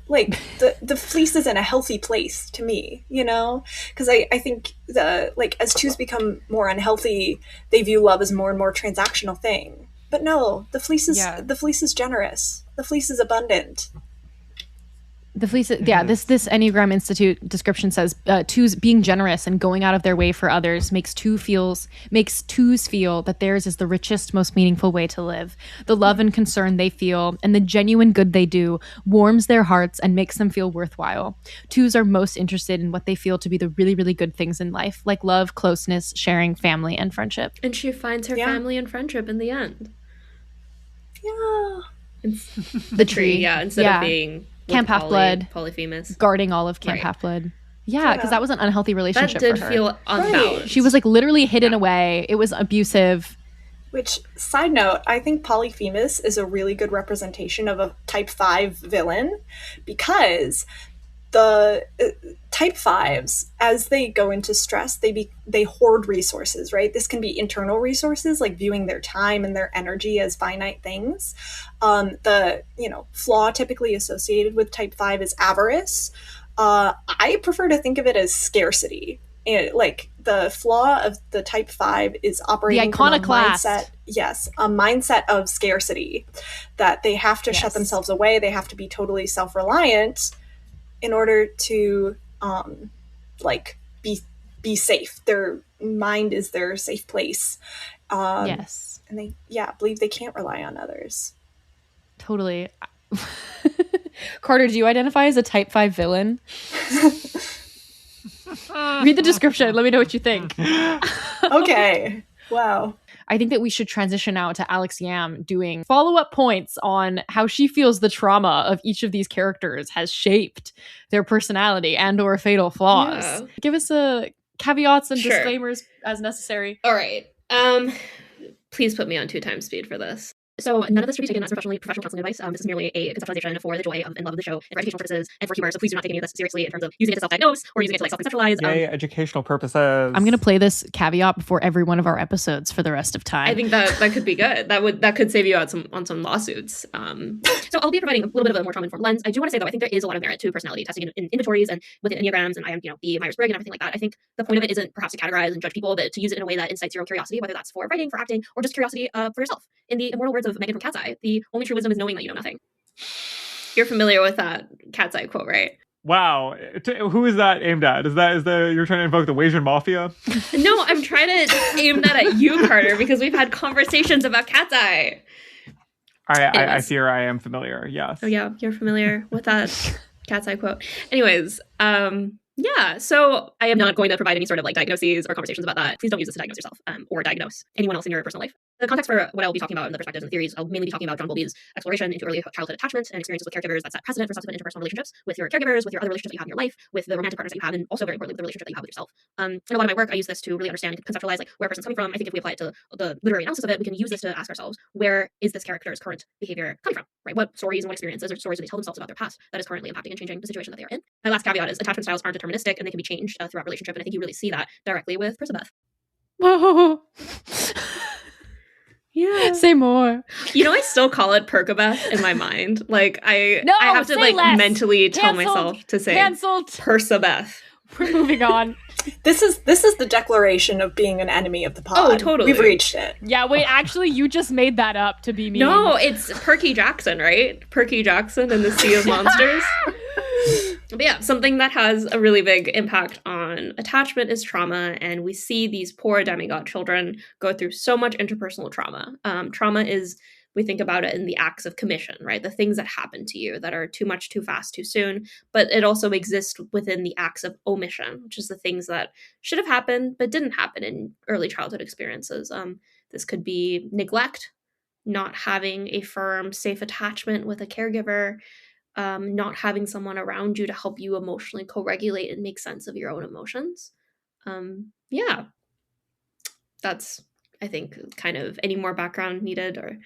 Fleece is in a healthy place to me, Because I think as twos become more unhealthy, they view love as more and more transactional thing. But no, the Fleece is generous. The Fleece is abundant. The Fleece, this Enneagram Institute description says, twos being generous and going out of their way for others makes twos feel that theirs is the richest, most meaningful way to live. The love and concern they feel and the genuine good they do warms their hearts and makes them feel worthwhile. Twos are most interested in what they feel to be the really, really good things in life, like love, closeness, sharing, family, and friendship. And she finds her family and friendship in the end. Yeah. The tree, instead of being... Camp Half-Blood, Polyphemus, guarding all of Camp Half-Blood. Yeah, because that was an unhealthy relationship for her. That did feel unbalanced. Right. She was like literally hidden away. It was abusive. Which, side note, I think Polyphemus is a really good representation of a type 5 villain because type 5s, as they go into stress, they hoard resources, right? This can be internal resources, like viewing their time and their energy as finite things. The flaw typically associated with type 5 is avarice. I prefer to think of it as scarcity. Like the flaw of the type 5 is operating from a mindset, a mindset of scarcity, that they have to shut themselves away. They have to be totally self-reliant in order to be safe. Their mind is their safe place. And they believe they can't rely on others. Totally. Carter, do you identify as a type 5 villain? Read the description. Let me know what you think. Okay. Wow. I think that we should transition out to Alex Yam doing follow-up points on how she feels the trauma of each of these characters has shaped their personality and or fatal flaws. Yeah. Give us caveats and disclaimers as necessary. All right. Please put me on 2 times speed for this. So none of this should be taken as professional counseling advice. This is merely a conceptualization for the joy of and love of the show and for educational purposes and for humor. So please do not take any of this seriously in terms of using it to self-diagnose or using it to self-conceptualize. Yay, educational purposes. I'm going to play this caveat before every one of our episodes for the rest of time. I think that could be good. That could save you on some lawsuits. So I'll be providing a little bit of a more trauma-informed lens. I do want to say though, I think there is a lot of merit to personality testing in inventories and with the Enneagrams and the Myers-Briggs and everything like that. I think the point of it isn't perhaps to categorize and judge people, but to use it in a way that incites your own curiosity, whether that's for writing, for acting, or just curiosity for yourself. In the immortal words of Megan from Cat's Eye, the only true wisdom is knowing that you know nothing. You're familiar with that Cat's Eye quote, right? Wow. Who is that aimed at? Is that you're trying to invoke the Asian mafia? No, I'm trying to aim that at you, Carter, because we've had conversations about Cat's Eye. I fear I am familiar, yes. Oh yeah, you're familiar with that Cat's Eye quote. Anyways, so I am not going to provide any sort of diagnoses or conversations about that. Please don't use this to diagnose yourself or diagnose anyone else in your personal life. The context for what I'll be talking about and the perspectives and theories, I'll mainly be talking about John Bowlby's exploration into early childhood attachment and experiences with caregivers that set precedent for subsequent interpersonal relationships with your caregivers, with your other relationships that you have in your life, with the romantic partners that you have, and also very importantly with the relationship that you have with yourself. In a lot of my work, I use this to really understand and conceptualize where a person's coming from. I think if we apply it to the literary analysis of it, we can use this to ask ourselves, where is this character's current behavior coming from, right? What stories and what experiences or stories do they tell themselves about their past that is currently impacting and changing the situation that they are in? My last caveat is attachment styles aren't deterministic and they can be changed throughout relationship, and I think you really see that directly with Percy. Whoa. Yeah. Say more. I still call it Percabeth in my mind. I have to mentally tell myself to say Percabeth. We're moving on. This is the declaration of being an enemy of the pod. Oh, totally. We've reached it. Yeah, wait, actually you just made that up to be mean. No, it's Percy Jackson, right? Percy Jackson and the Sea of Monsters. But yeah, something that has a really big impact on attachment is trauma, and we see these poor demigod children go through so much interpersonal trauma. Trauma is, we think about it in the acts of commission, right? The things that happen to you that are too much, too fast, too soon, but it also exists within the acts of omission, which is the things that should have happened but didn't happen in early childhood experiences. This could be neglect, not having a firm, safe attachment with a caregiver, not having someone around you to help you emotionally co-regulate and make sense of your own emotions. That's, I think, kind of any more background needed or...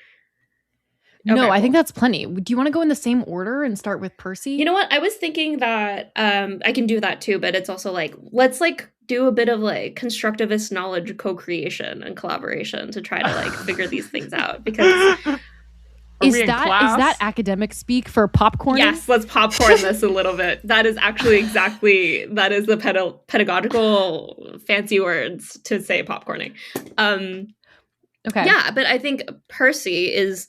No, I think that's plenty. Do you want to go in the same order and start with Percy? You know what? I was thinking that I can do that too, but it's also let's do a bit of constructivist knowledge co-creation and collaboration to try to figure these things out, because... Is that academic speak for popcorn? Yes, let's popcorn this a little bit. That is actually that is the pedagogical fancy words to say popcorning. Okay. Yeah, but I think Percy is,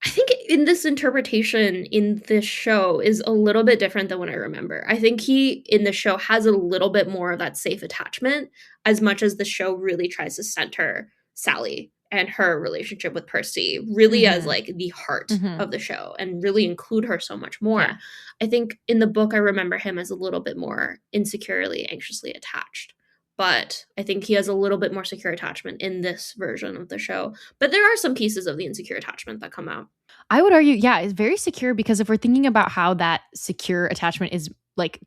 I think in this interpretation in this show is a little bit different than what I remember. I think he in the show has a little bit more of that safe attachment, as much as the show really tries to center Sally and her relationship with Percy really as the heart of the show and really include her so much more. Yeah. I think in the book, I remember him as a little bit more insecurely, anxiously attached. But I think he has a little bit more secure attachment in this version of the show. But there are some pieces of the insecure attachment that come out. I would argue, it's very secure, because if we're thinking about how that secure attachment is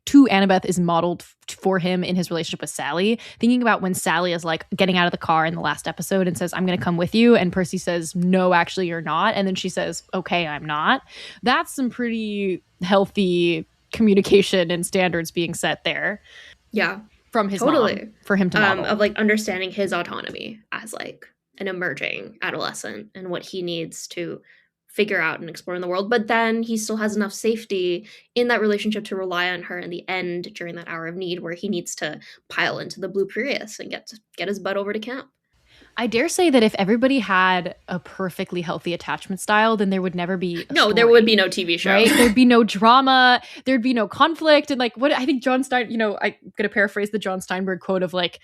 to Annabeth is modeled for him in his relationship with Sally, thinking about when Sally is getting out of the car in the last episode and says, I'm going to come with you. And Percy says, no, actually you're not. And then she says, okay, I'm not. That's some pretty healthy communication and standards being set there. Yeah. From his mom, for him to model. Of like understanding his autonomy as like an emerging adolescent and what he needs to figure out and explore in the world. But then he still has enough safety in that relationship to rely on her in the end during that hour of need where he needs to pile into the blue Prius and get his butt over to camp. I dare say that if everybody had a perfectly healthy attachment style, then there would never be a story, there would be no TV show. Right? There'd be no drama. There'd be no conflict. And like what I think John Stein, I'm going to paraphrase the John Steinberg quote of like,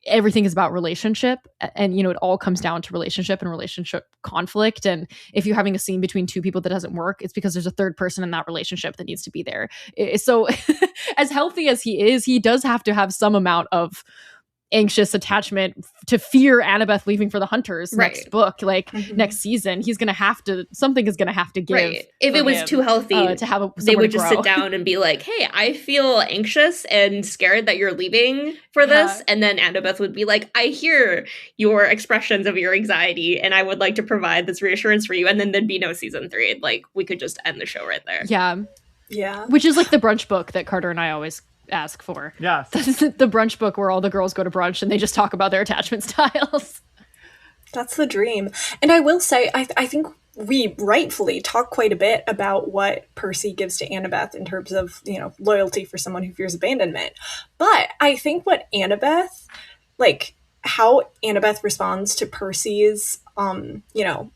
everything is about relationship. And, it all comes down to relationship and relationship conflict. And if you're having a scene between two people that doesn't work, it's because there's a third person in that relationship that needs to be there. So as healthy as he is, he does have to have some amount of anxious attachment to fear Annabeth leaving for the Hunters next book, next season. He's gonna have to, something is gonna have to give. Right. If it was too healthy, to have they would just sit down and be like, hey, I feel anxious and scared that you're leaving for this. And then Annabeth would be like, I hear your expressions of your anxiety and I would like to provide this reassurance for you. And then there'd be no season 3. Like we could just end the show right there. Yeah. Which is like the brunch book that Carter and I always ask for. Yes. The brunch book where all the girls go to brunch and they just talk about their attachment styles. That's the dream. And I will say, I think we rightfully talk quite a bit about what Percy gives to Annabeth in terms of, loyalty for someone who fears abandonment. But I think what Annabeth, like how Annabeth responds to Percy's,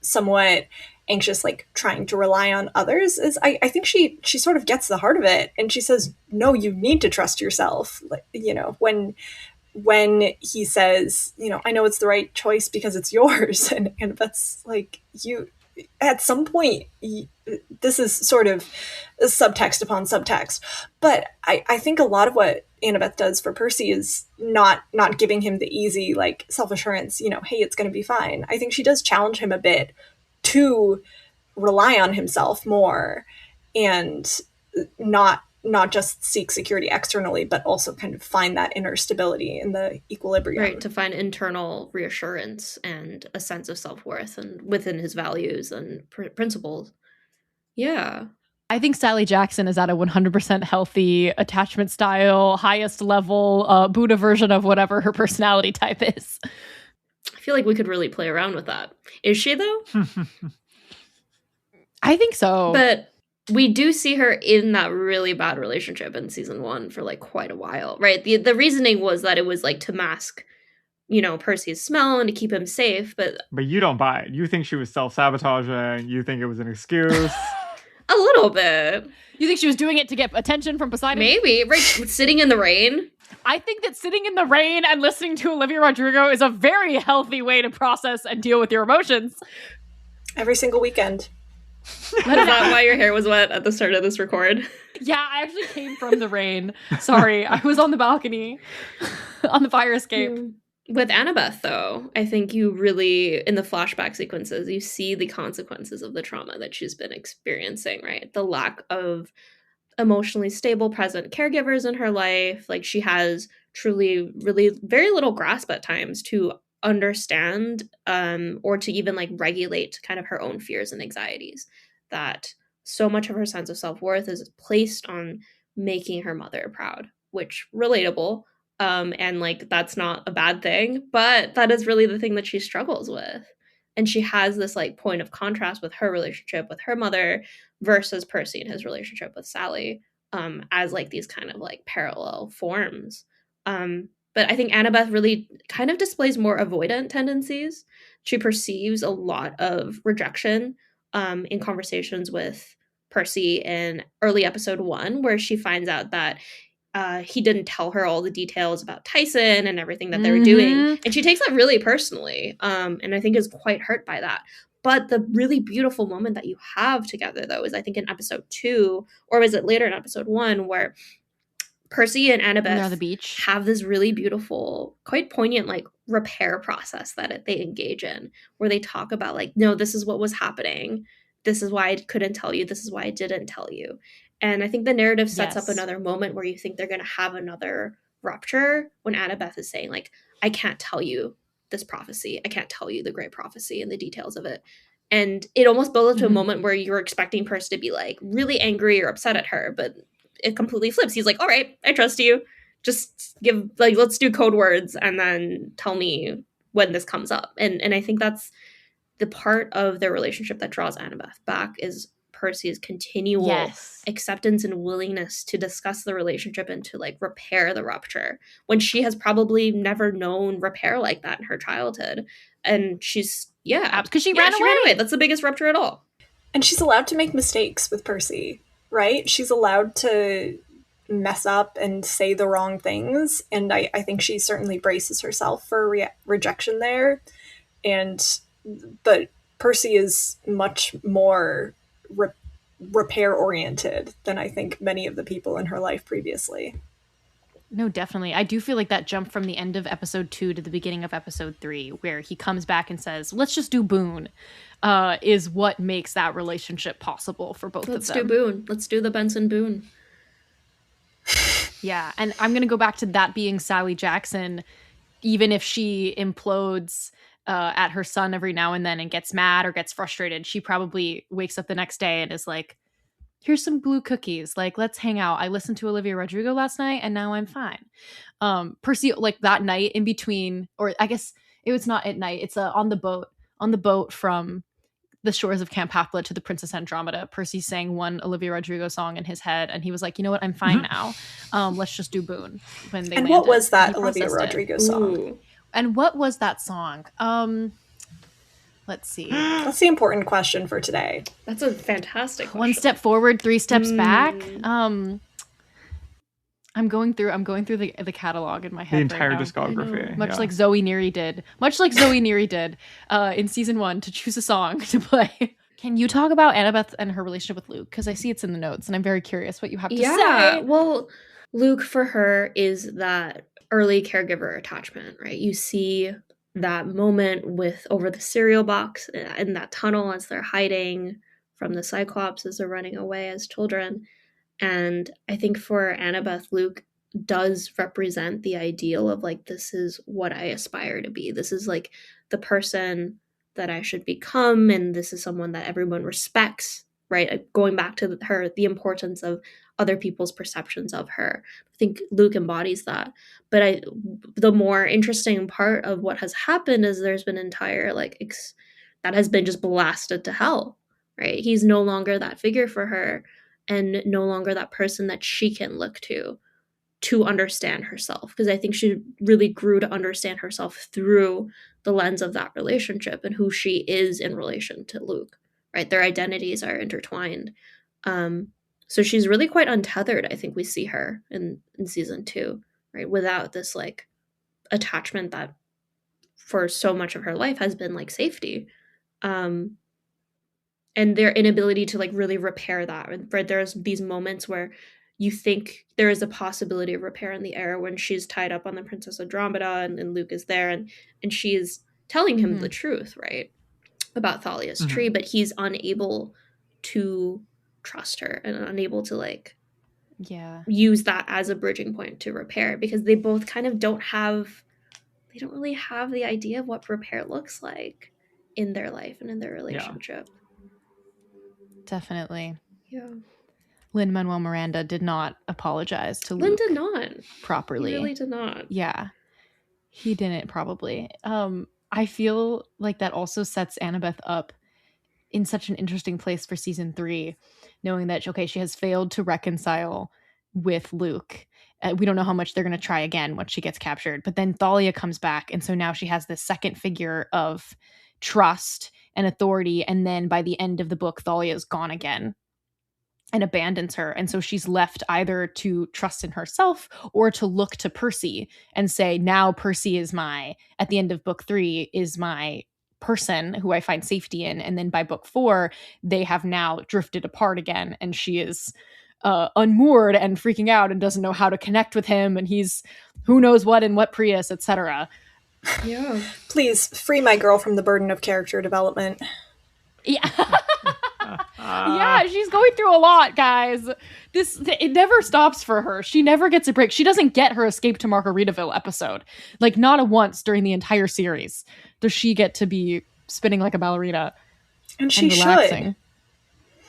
somewhat anxious, like trying to rely on others is I think she sort of gets the heart of it. And she says, no, you need to trust yourself. Like, when he says, I know it's the right choice because it's yours. And Annabeth's like, you, at some point, this is sort of subtext upon subtext. But I think a lot of what Annabeth does for Percy is not giving him the easy, like, self-assurance, hey, it's going to be fine. I think she does challenge him a bit to rely on himself more and not just seek security externally, but also kind of find that inner stability in the equilibrium. Right, to find internal reassurance and a sense of self-worth and within his values and principles. Yeah. I think Sally Jackson is at a 100% healthy attachment style, highest level Buddha version of whatever her personality type is. I feel like we could really play around with that. Is she, though? I think so. But we do see her in that really bad relationship in season 1 for like quite a while, right? The reasoning was that it was like to mask, Percy's smell and to keep him safe, but you don't buy it. You think she was self-sabotaging. You think it was an excuse. A little bit. You think she was doing it to get attention from Poseidon? Maybe, right? Sitting in the rain. I think that sitting in the rain and listening to Olivia Rodrigo is a very healthy way to process and deal with your emotions. Every single weekend. Is that why your hair was wet at the start of this record? Yeah, I actually came from the rain. Sorry, I was on the balcony on the fire escape. With Annabeth, though, I think you really, in the flashback sequences, you see the consequences of the trauma that she's been experiencing, right? The lack of emotionally stable, present caregivers in her life. Like, she has truly, really very little grasp at times to understand or to even like regulate kind of her own fears and anxieties. That so much of her sense of self-worth is placed on making her mother proud, which relatable. And like, that's not a bad thing, but that is really the thing that she struggles with. And she has this like point of contrast with her relationship with her mother versus Percy and his relationship with Sally, as like these kind of like parallel forms. But I think Annabeth really kind of displays more avoidant tendencies. She perceives a lot of rejection in conversations with Percy in early episode 1, where she finds out that he didn't tell her all the details about Tyson and everything that they were doing. And she takes that really personally, and I think is quite hurt by that. But the really beautiful moment that you have together, though, is I think in episode 2, or was it later in episode 1, where Percy and Annabeth on the beach have this really beautiful, quite poignant, like, repair process that they engage in, where they talk about, like, no, this is what was happening. This is why I couldn't tell you. This is why I didn't tell you. And I think the narrative sets up another moment where you think they're going to have another rupture when Annabeth is saying, like, I can't tell you this prophecy. I can't tell you the great prophecy and the details of it. And it almost builds up to a moment where you're expecting Percy to be, like, really angry or upset at her, but it completely flips. He's like, all right, I trust you. Just let's do code words and then tell me when this comes up. And I think that's the part of their relationship that draws Annabeth back, is Percy's continual acceptance and willingness to discuss the relationship and to like repair the rupture when she has probably never known repair like that in her childhood. And she's because she ran away. That's the biggest rupture at all. And she's allowed to make mistakes with Percy, right? She's allowed to mess up and say the wrong things. And I think she certainly braces herself for rejection there. But Percy is much more repair oriented than I think many of the people in her life previously. No, definitely. I do feel like that jump from the end of episode 2 to the beginning of episode 3, where he comes back and says, let's just do Boone, is what makes that relationship possible for both of them. Let's do Boone. Let's do the Benson Boone. Yeah, and I'm going to go back to that being Sally Jackson, even if she implodes at her son every now and then and gets mad or gets frustrated, she probably wakes up the next day and is like, here's some glue cookies. Like, let's hang out. I listened to Olivia Rodrigo last night and now I'm fine. Percy, like that night in between, or I guess it was not at night. It's on the boat from the shores of Camp Half-Blood to the Princess Andromeda. Percy sang one Olivia Rodrigo song in his head and he was like, you know what? I'm fine now. Let's just do Boone. And what was that Olivia Rodrigo song? Ooh. And what was that song? Let's see. That's the important question for today. That's a fantastic question. 1 step forward, 3 steps back. I'm going through the catalog in my head. The entire discography. Much like Zoe Neary did. In season 1 to choose a song to play. Can you talk about Annabeth and her relationship with Luke? Because I see it's in the notes and I'm very curious what you have to say. Yeah, well, Luke for her is that early caregiver attachment, right? You see that moment over the cereal box in that tunnel as they're hiding from the Cyclops as they're running away as children. And I think for Annabeth, Luke does represent the ideal of like, this is what I aspire to be. This is like the person that I should become. And this is someone that everyone respects, right? Going back to her, the importance of other people's perceptions of her. I think Luke embodies that. But the more interesting part of what has happened is there's been entire that has been just blasted to hell, right? He's no longer that figure for her and no longer that person that she can look to understand herself. Because I think she really grew to understand herself through the lens of that relationship and who she is in relation to Luke, right? Their identities are intertwined. So she's really quite untethered. I think we see her in season 2, right? Without this like attachment that for so much of her life has been like safety. And their inability to like really repair that, right? There's these moments where you think there is a possibility of repair in the air when she's tied up on the Princess Andromeda and Luke is there and she is telling him the truth, right? About Thalia's tree, but he's unable to trust her and unable to like use that as a bridging point to repair, because they both kind of don't really have the idea of what repair looks like in their life and in their relationship. Definitely. Yeah. Lin-Manuel Miranda did not apologize to Luke. Lin did not. Properly. He really did not. Yeah. He didn't probably. I feel like that also sets Annabeth up in such an interesting place for season 3, knowing that, okay, she has failed to reconcile with Luke. We don't know how much they're going to try again once she gets captured. But then Thalia comes back. And so now she has this second figure of trust and authority. And then by the end of the book, Thalia is gone again and abandons her. And so she's left either to trust in herself or to look to Percy and say, now Percy is at the end of book 3 is my person who I find safety in. And then by book 4, they have now drifted apart again. And she is unmoored and freaking out and doesn't know how to connect with him. And he's who knows what in what Prius, etc. Yeah. Please free my girl from the burden of character development. Yeah. Yeah, she's going through a lot, guys. It never stops for her. She never gets a break. She doesn't get her Escape to Margaritaville episode. Like, not a once during the entire series does she get to be spinning like a ballerina and she relaxing.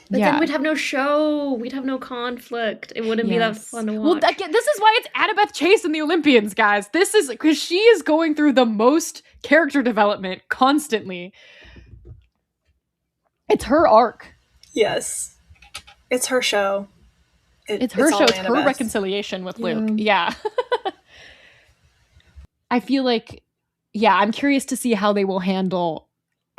But then we'd have no show. We'd have no conflict. It wouldn't be that fun to watch. Well, again, this is why it's Annabeth Chase and the Olympians, guys. This is because she is going through the most character development constantly. It's her arc. Yes. It's her show. It's her show. It's her reconciliation with Luke. Yeah. I feel like, I'm curious to see how they will handle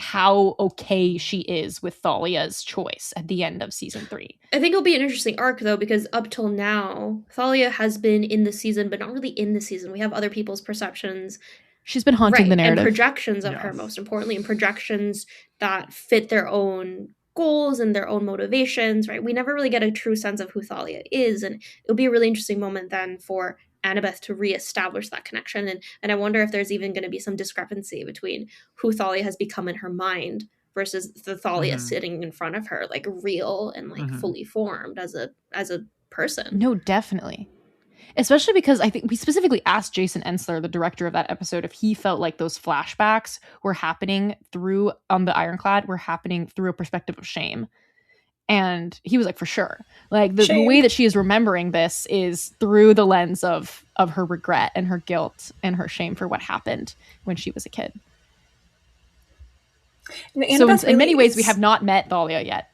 how okay she is with Thalia's choice at the end of season 3. I think it'll be an interesting arc, though, because up till now, Thalia has been in the season, but not really in the season. We have other people's perceptions. She's been haunting the narrative. And projections of her, most importantly, and projections that fit their own goals and their own motivations, right? We never really get a true sense of who Thalia is, and it'll be a really interesting moment then for Annabeth to reestablish that connection, and I wonder if there's even going to be some discrepancy between who Thalia has become in her mind versus the Thalia sitting in front of her, like real and like fully formed as a person. No, definitely. Especially because I think we specifically asked Jason Ensler, the director of that episode, if he felt like those flashbacks were happening through the Ironclad were happening through a perspective of shame. And he was like, for sure. Like the way that she is remembering this is through the lens of her regret and her guilt and her shame for what happened when she was a kid. So in many ways, we have not met Thalia yet.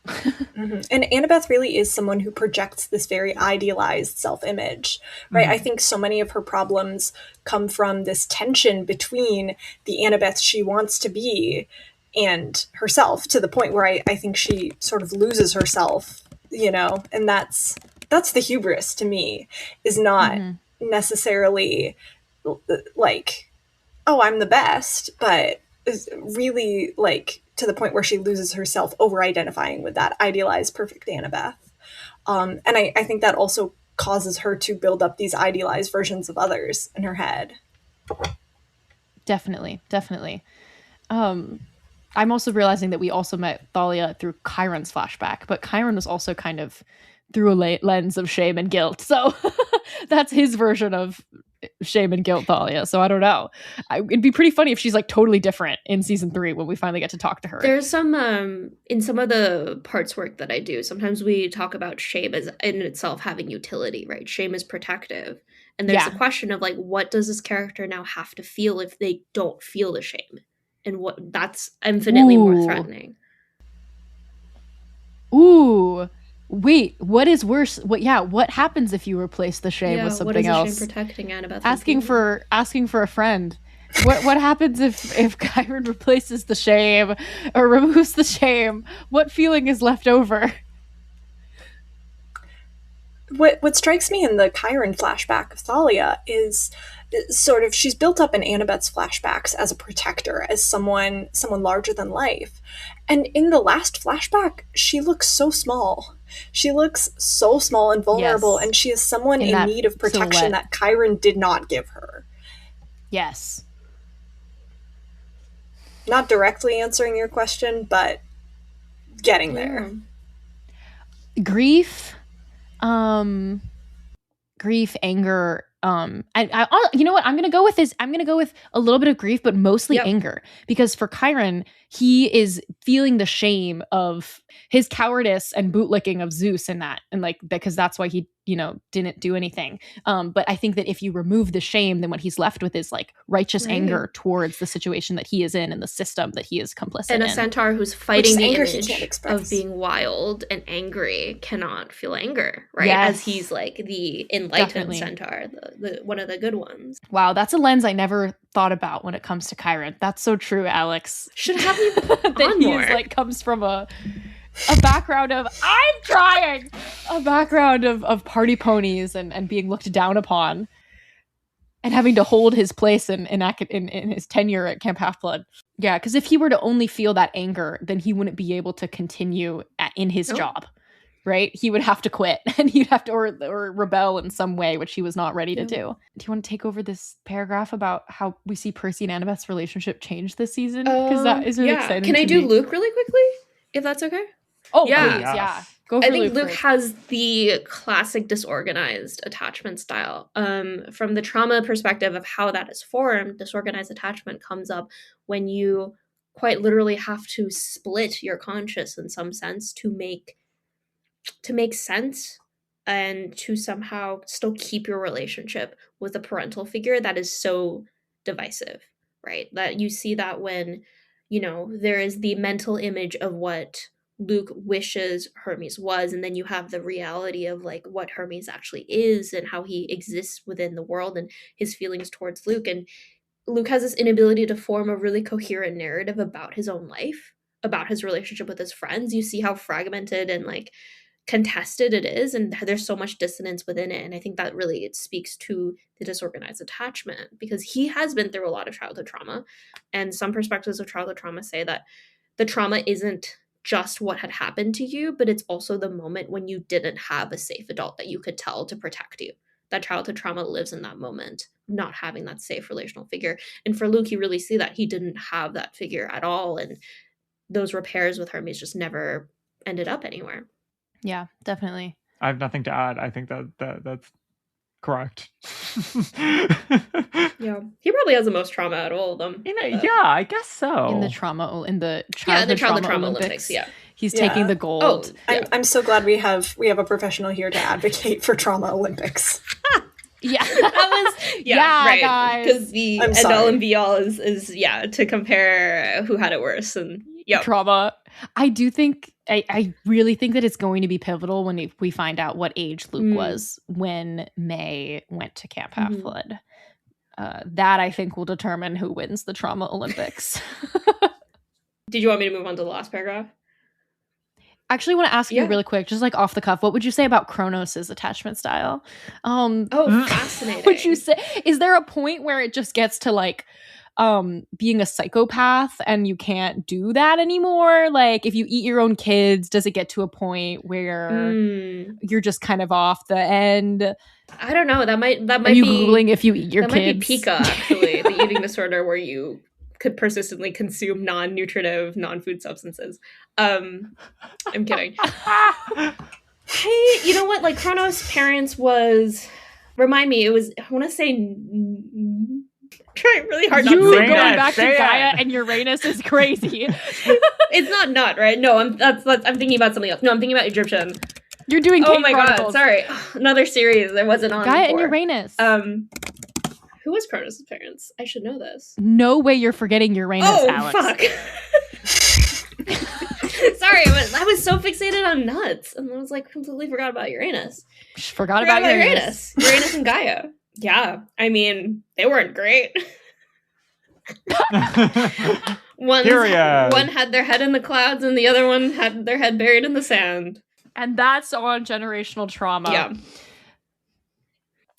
And Annabeth really is someone who projects this very idealized self-image, right? I think so many of her problems come from this tension between the Annabeth she wants to be and herself, to the point where I think she sort of loses herself, and that's the hubris to me, is not necessarily like, oh, I'm the best, but is really like to the point where she loses herself over identifying with that idealized perfect Annabeth. And I think that also causes her to build up these idealized versions of others in her head. Definitely. I'm also realizing that we also met Thalia through Chiron's flashback, but Chiron was also kind of through a lens of shame and guilt. So that's his version of shame and guilt Thalia. So I don't know. It'd be pretty funny if she's like totally different in season 3 when we finally get to talk to her. There's some in some of the parts work that I do, sometimes we talk about shame as in itself having utility, right? Shame is protective. And there's a question of like, what does this character now have to feel if they don't feel the shame? And what that's infinitely more threatening. Ooh. Wait, what is worse? What happens if you replace the shame with something else? What is the shame protecting Annabeth? Asking for a friend. What happens if Chiron replaces the shame or removes the shame? What feeling is left over? What strikes me in the Chiron flashback of Thalia is sort of she's built up in Annabeth's flashbacks as a protector, as someone larger than life. And in the last flashback, she looks so small. She looks so small and vulnerable, and she is someone in need of protection that Chiron did not give her. Yes. Not directly answering your question, but getting there. Grief, anger, and I you know what I'm gonna go with a little bit of grief, but mostly anger, because for Chiron, he is feeling the shame of his cowardice and bootlicking of Zeus and like because that's why he didn't do anything. But I think that if you remove the shame, then what he's left with is like righteous anger towards the situation that he is in and the system that he is complicit in. And a centaur who's fighting the image of being wild and angry cannot feel anger, right? As he's like the enlightened centaur, the one of the good ones. Wow, that's a lens I never thought about when it comes to Chiron. That's so true, Alex. Should have you that on he more. Is, like comes from a background of a background of party ponies and being looked down upon and having to hold his place in his tenure at Camp Half-Blood. Yeah, because if he were to only feel that anger, then he wouldn't be able to continue in his job, right? He would have to quit and he'd have to or rebel in some way, which he was not ready to do. Do you want to take over this paragraph about how we see Percy and Annabeth's relationship change this season? Because that is really exciting. Can I do Luke really quickly, if that's okay? Oh, yeah. Please, yeah. Go for I think Luke first. has the classic disorganized attachment style. From the trauma perspective of how that is formed, disorganized attachment comes up when you quite literally have to split your conscious in some sense to make make sense and to somehow still keep your relationship with a parental figure that is so divisive, right? That you see that when, you know, there is the mental image of what Luke wishes Hermes was, and then you have the reality of like what Hermes actually is and how he exists within the world and his feelings towards Luke. And Luke has this inability to form a really coherent narrative about his own life, about his relationship with his friends. You see how fragmented and like contested it is, and there's so much dissonance within it. And I think that really it speaks to the disorganized attachment, because he has been through a lot of childhood trauma, and some perspectives of childhood trauma say that the trauma isn't just what had happened to you, but it's also the moment when you didn't have a safe adult that you could tell to protect you. That childhood trauma lives in that moment, not having that safe relational figure. And for Luke, you really see that he didn't have that figure at all, and those repairs with Hermes just never ended up anywhere. Yeah, definitely. I have nothing to add. I think that's correct. Yeah, he probably has the most trauma out of all of them. Yeah, I guess so. In the childhood trauma Olympics, yeah. He's taking the gold. Oh, yeah. I'm so glad we have a professional here to advocate for Trauma Olympics. Yeah, that was right, guys. Because the end all and be all is to compare who had it worse. And trauma. I do think I really think that it's going to be pivotal when we find out what age Luke was when May went to Camp Half-Blood. That I think will determine who wins the Trauma Olympics. Did you want me to move on to the last paragraph? Actually, I want to ask you really quick, just like off the cuff, what would you say about Kronos' attachment style? Fascinating. Would you say, is there a point where it just gets to like being a psychopath and you can't do that anymore? Like if you eat your own kids, does it get to a point where you're just kind of off the end? I don't know. That might Are you be Googling if you eat your kids? That might be PICA, actually, the eating disorder where you could persistently consume non-nutritive, non-food substances. I'm kidding. Hey, you know what? Like Kronos' parents was, remind me, it was, I want to say, trying really hard not to say going back to Gaia and Uranus is crazy. It's not nut, right? No, I'm thinking about something else. No, I'm thinking about Egyptian. You're doing Oh my god, sorry. Another series that wasn't on Gaia before. and Uranus. Who was Kronos' parents? I should know this. No way you're forgetting Uranus, Alex. Fuck. Sorry, I was so fixated on nuts, and I was like, completely forgot about Uranus. Forgot about Uranus. Uranus and Gaia. Yeah, I mean, they weren't great. One had their head in the clouds, and the other one had their head buried in the sand. And that's on generational trauma. Yeah.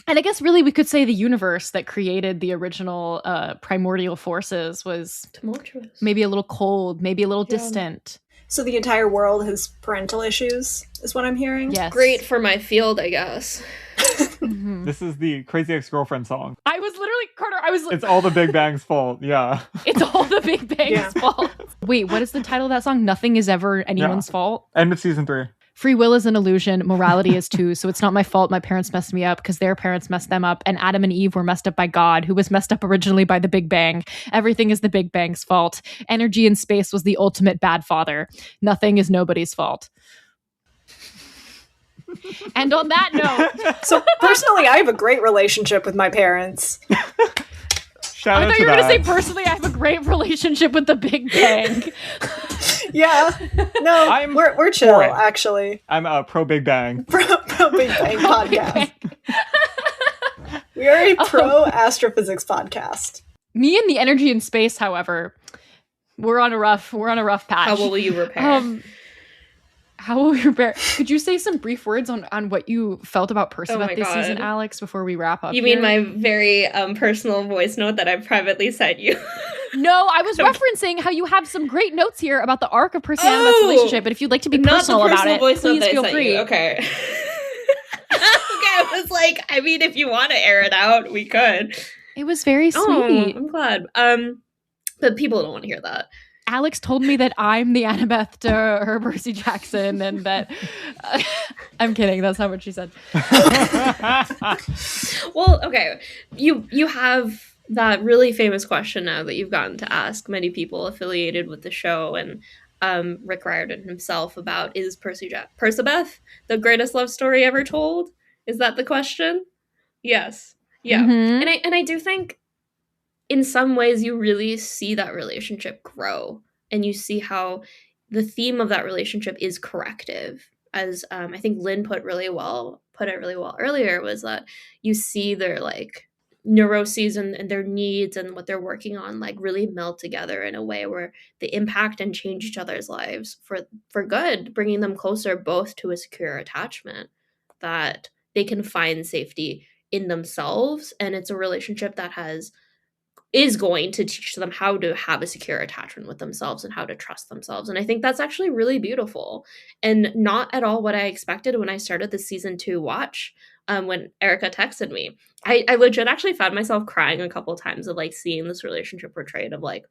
And I guess really we could say the universe that created the original primordial forces was tumultuous. Maybe a little cold, maybe a little distant. So the entire world has parental issues, is what I'm hearing? Yes. Great for my field, I guess. This is the Crazy Ex-Girlfriend song. I was literally, Carter, It's all the Big Bang's fault, yeah. It's all the Big Bang's fault. Wait, what is the title of that song? Nothing is ever anyone's fault? End of season 3. Free will is an illusion. Morality is too. So it's not my fault my parents messed me up because their parents messed them up. And Adam and Eve were messed up by God, who was messed up originally by the Big Bang. Everything is the Big Bang's fault. Energy in space was the ultimate bad father. Nothing is nobody's fault. And on that note... So personally, I have a great relationship with my parents. I thought you were going to say, personally, I have a great relationship with the Big Bang. Yeah. No, we're chill, actually. I'm a pro Big Bang. Pro Big Bang podcast. We are a pro astrophysics podcast. Me and the energy in space, however, we're on a rough patch. How will you repair? How will we repair? Could you say some brief words on what you felt about Percy this season, Alex, before we wrap up? You mean my very personal voice note that I privately sent you? No, I was referencing how you have some great notes here about the arc of Percy and Annabeth's relationship, but if you'd like to be personal about it, please feel free. Okay. Okay, I was like, I mean, if you want to air it out, we could. It was very sweet. Oh, I'm glad. But people don't want to hear that. Alex told me that I'm the Annabeth to her Percy Jackson, and that I'm kidding. That's not what she said. Well, okay, you have that really famous question now that you've gotten to ask many people affiliated with the show, and Rick Riordan himself about, is Percabeth the greatest love story ever told? Is that the question? Yes. Yeah. And I do think in some ways you really see that relationship grow, and you see how the theme of that relationship is corrective. As I think Lynn put it really well earlier, was that you see their like neuroses and their needs and what they're working on like really meld together in a way where they impact and change each other's lives for good, bringing them closer both to a secure attachment that they can find safety in themselves. And it's a relationship that is going to teach them how to have a secure attachment with themselves and how to trust themselves. And I think that's actually really beautiful and not at all what I expected when I started the season 2 watch. When Erica texted me, I legit actually found myself crying a couple of times of like seeing this relationship portrayed, of like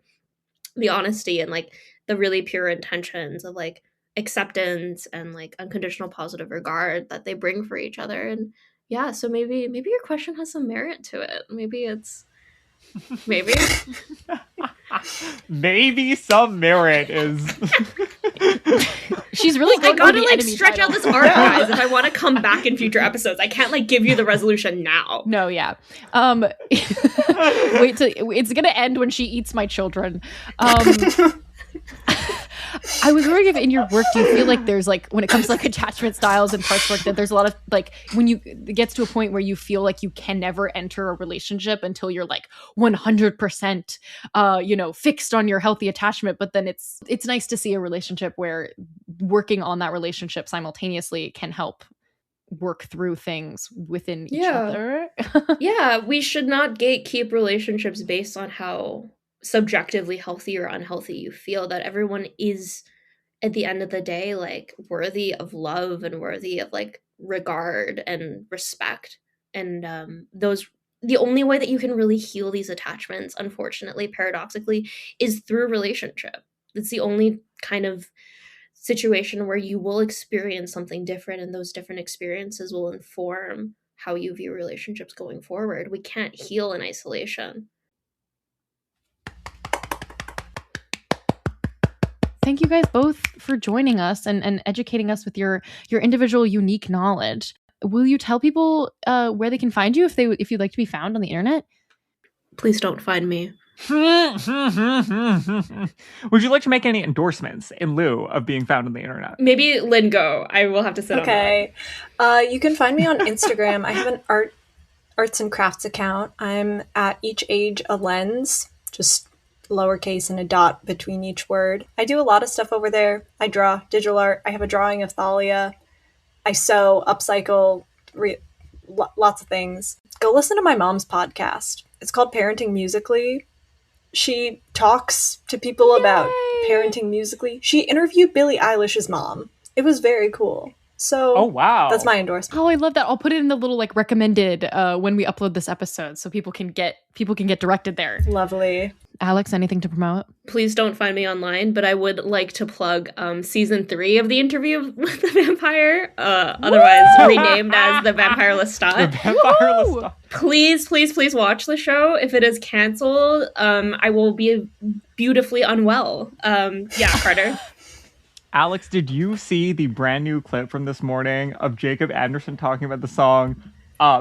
the honesty and like the really pure intentions of like acceptance and like unconditional positive regard that they bring for each other. And yeah, so maybe your question has some merit to it. Maybe some merit is. She's really good. I gotta like stretch out this arc, guys, if I want to come back in future episodes. I can't like give you the resolution now. No, yeah. Wait till it's gonna end when she eats my children. I was wondering if in your work, do you feel like there's like, when it comes to like attachment styles and parts work, that there's a lot of like, when it gets to a point where you feel like you can never enter a relationship until you're like 100% fixed on your healthy attachment, but then it's nice to see a relationship where working on that relationship simultaneously can help work through things within each other. Yeah, we should not gatekeep relationships based on how subjectively healthy or unhealthy you feel. That everyone is, at the end of the day, like worthy of love and worthy of like regard and respect. And the only way that you can really heal these attachments, unfortunately, paradoxically, is through relationship. It's the only kind of situation where you will experience something different, and those different experiences will inform how you view relationships going forward. We can't heal in isolation. Thank you guys both for joining us and educating us with your individual unique knowledge. Will you tell people where they can find you if you'd like to be found on the internet? Please don't find me. Would you like to make any endorsements in lieu of being found on the internet? Maybe Lynn, go. I will have to sit on that. Okay. You can find me on Instagram. I have an arts and crafts account. I'm at each age a lens, just lowercase and a dot between each word. I do a lot of stuff over there. I draw digital art. I have a drawing of Thalia. I sew, upcycle, lots of things. Go listen to my mom's podcast. It's called Parenting Musically. She talks to people about parenting musically. She interviewed Billie Eilish's mom. It was very cool. So, oh wow, that's my endorsement. Oh, I love that. I'll put it in the little like recommended when we upload this episode, so people can get directed there. Lovely. Alex, anything to promote? Please don't find me online, but I would like to plug season 3 of the Interview with the Vampire, otherwise renamed as The Vampire Lestat. The Vampire Lestat. Please watch the show. If it is canceled, I will be beautifully unwell. Carter. Alex, did you see the brand new clip from this morning of Jacob Anderson talking about the song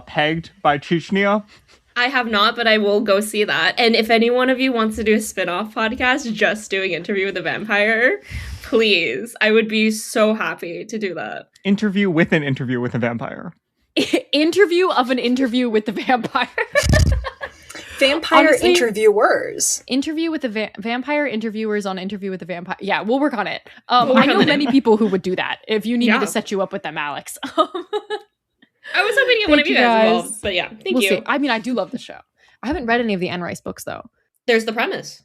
Pegged by Chechnya? I have not, but I will go see that. And if any one of you wants to do a spin-off podcast just doing Interview with the Vampire, please. I would be so happy to do that. Interview with an interview with a vampire. Interview of an interview with the vampire. Vampire Honestly, interviewers. Interview with the vampire interviewers on Interview with the Vampire. Yeah, we'll work on it. I know many people who would do that. If you need me to set you up with them, Alex. I was hoping to get one of you guys involved, but yeah, thank you. See. I mean, I do love the show. I haven't read any of the Anne Rice books, though. There's the premise.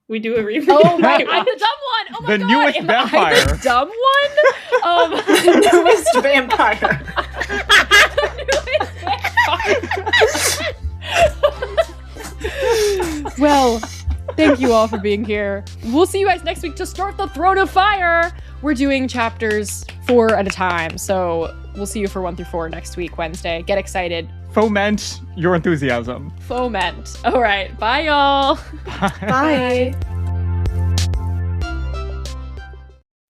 We do a review. Oh, right. I'm the dumb one. Oh, my God. Newest Am vampire. I the dumb one? The newest vampire. Well, thank you all for being here. We'll see you guys next week to start the Throne of Fire. We're doing chapters 4 at a time, so we'll see you for 1 through 4 next week, Wednesday. Get excited. Foment your enthusiasm. Foment. All right. Bye, y'all. Bye. Bye.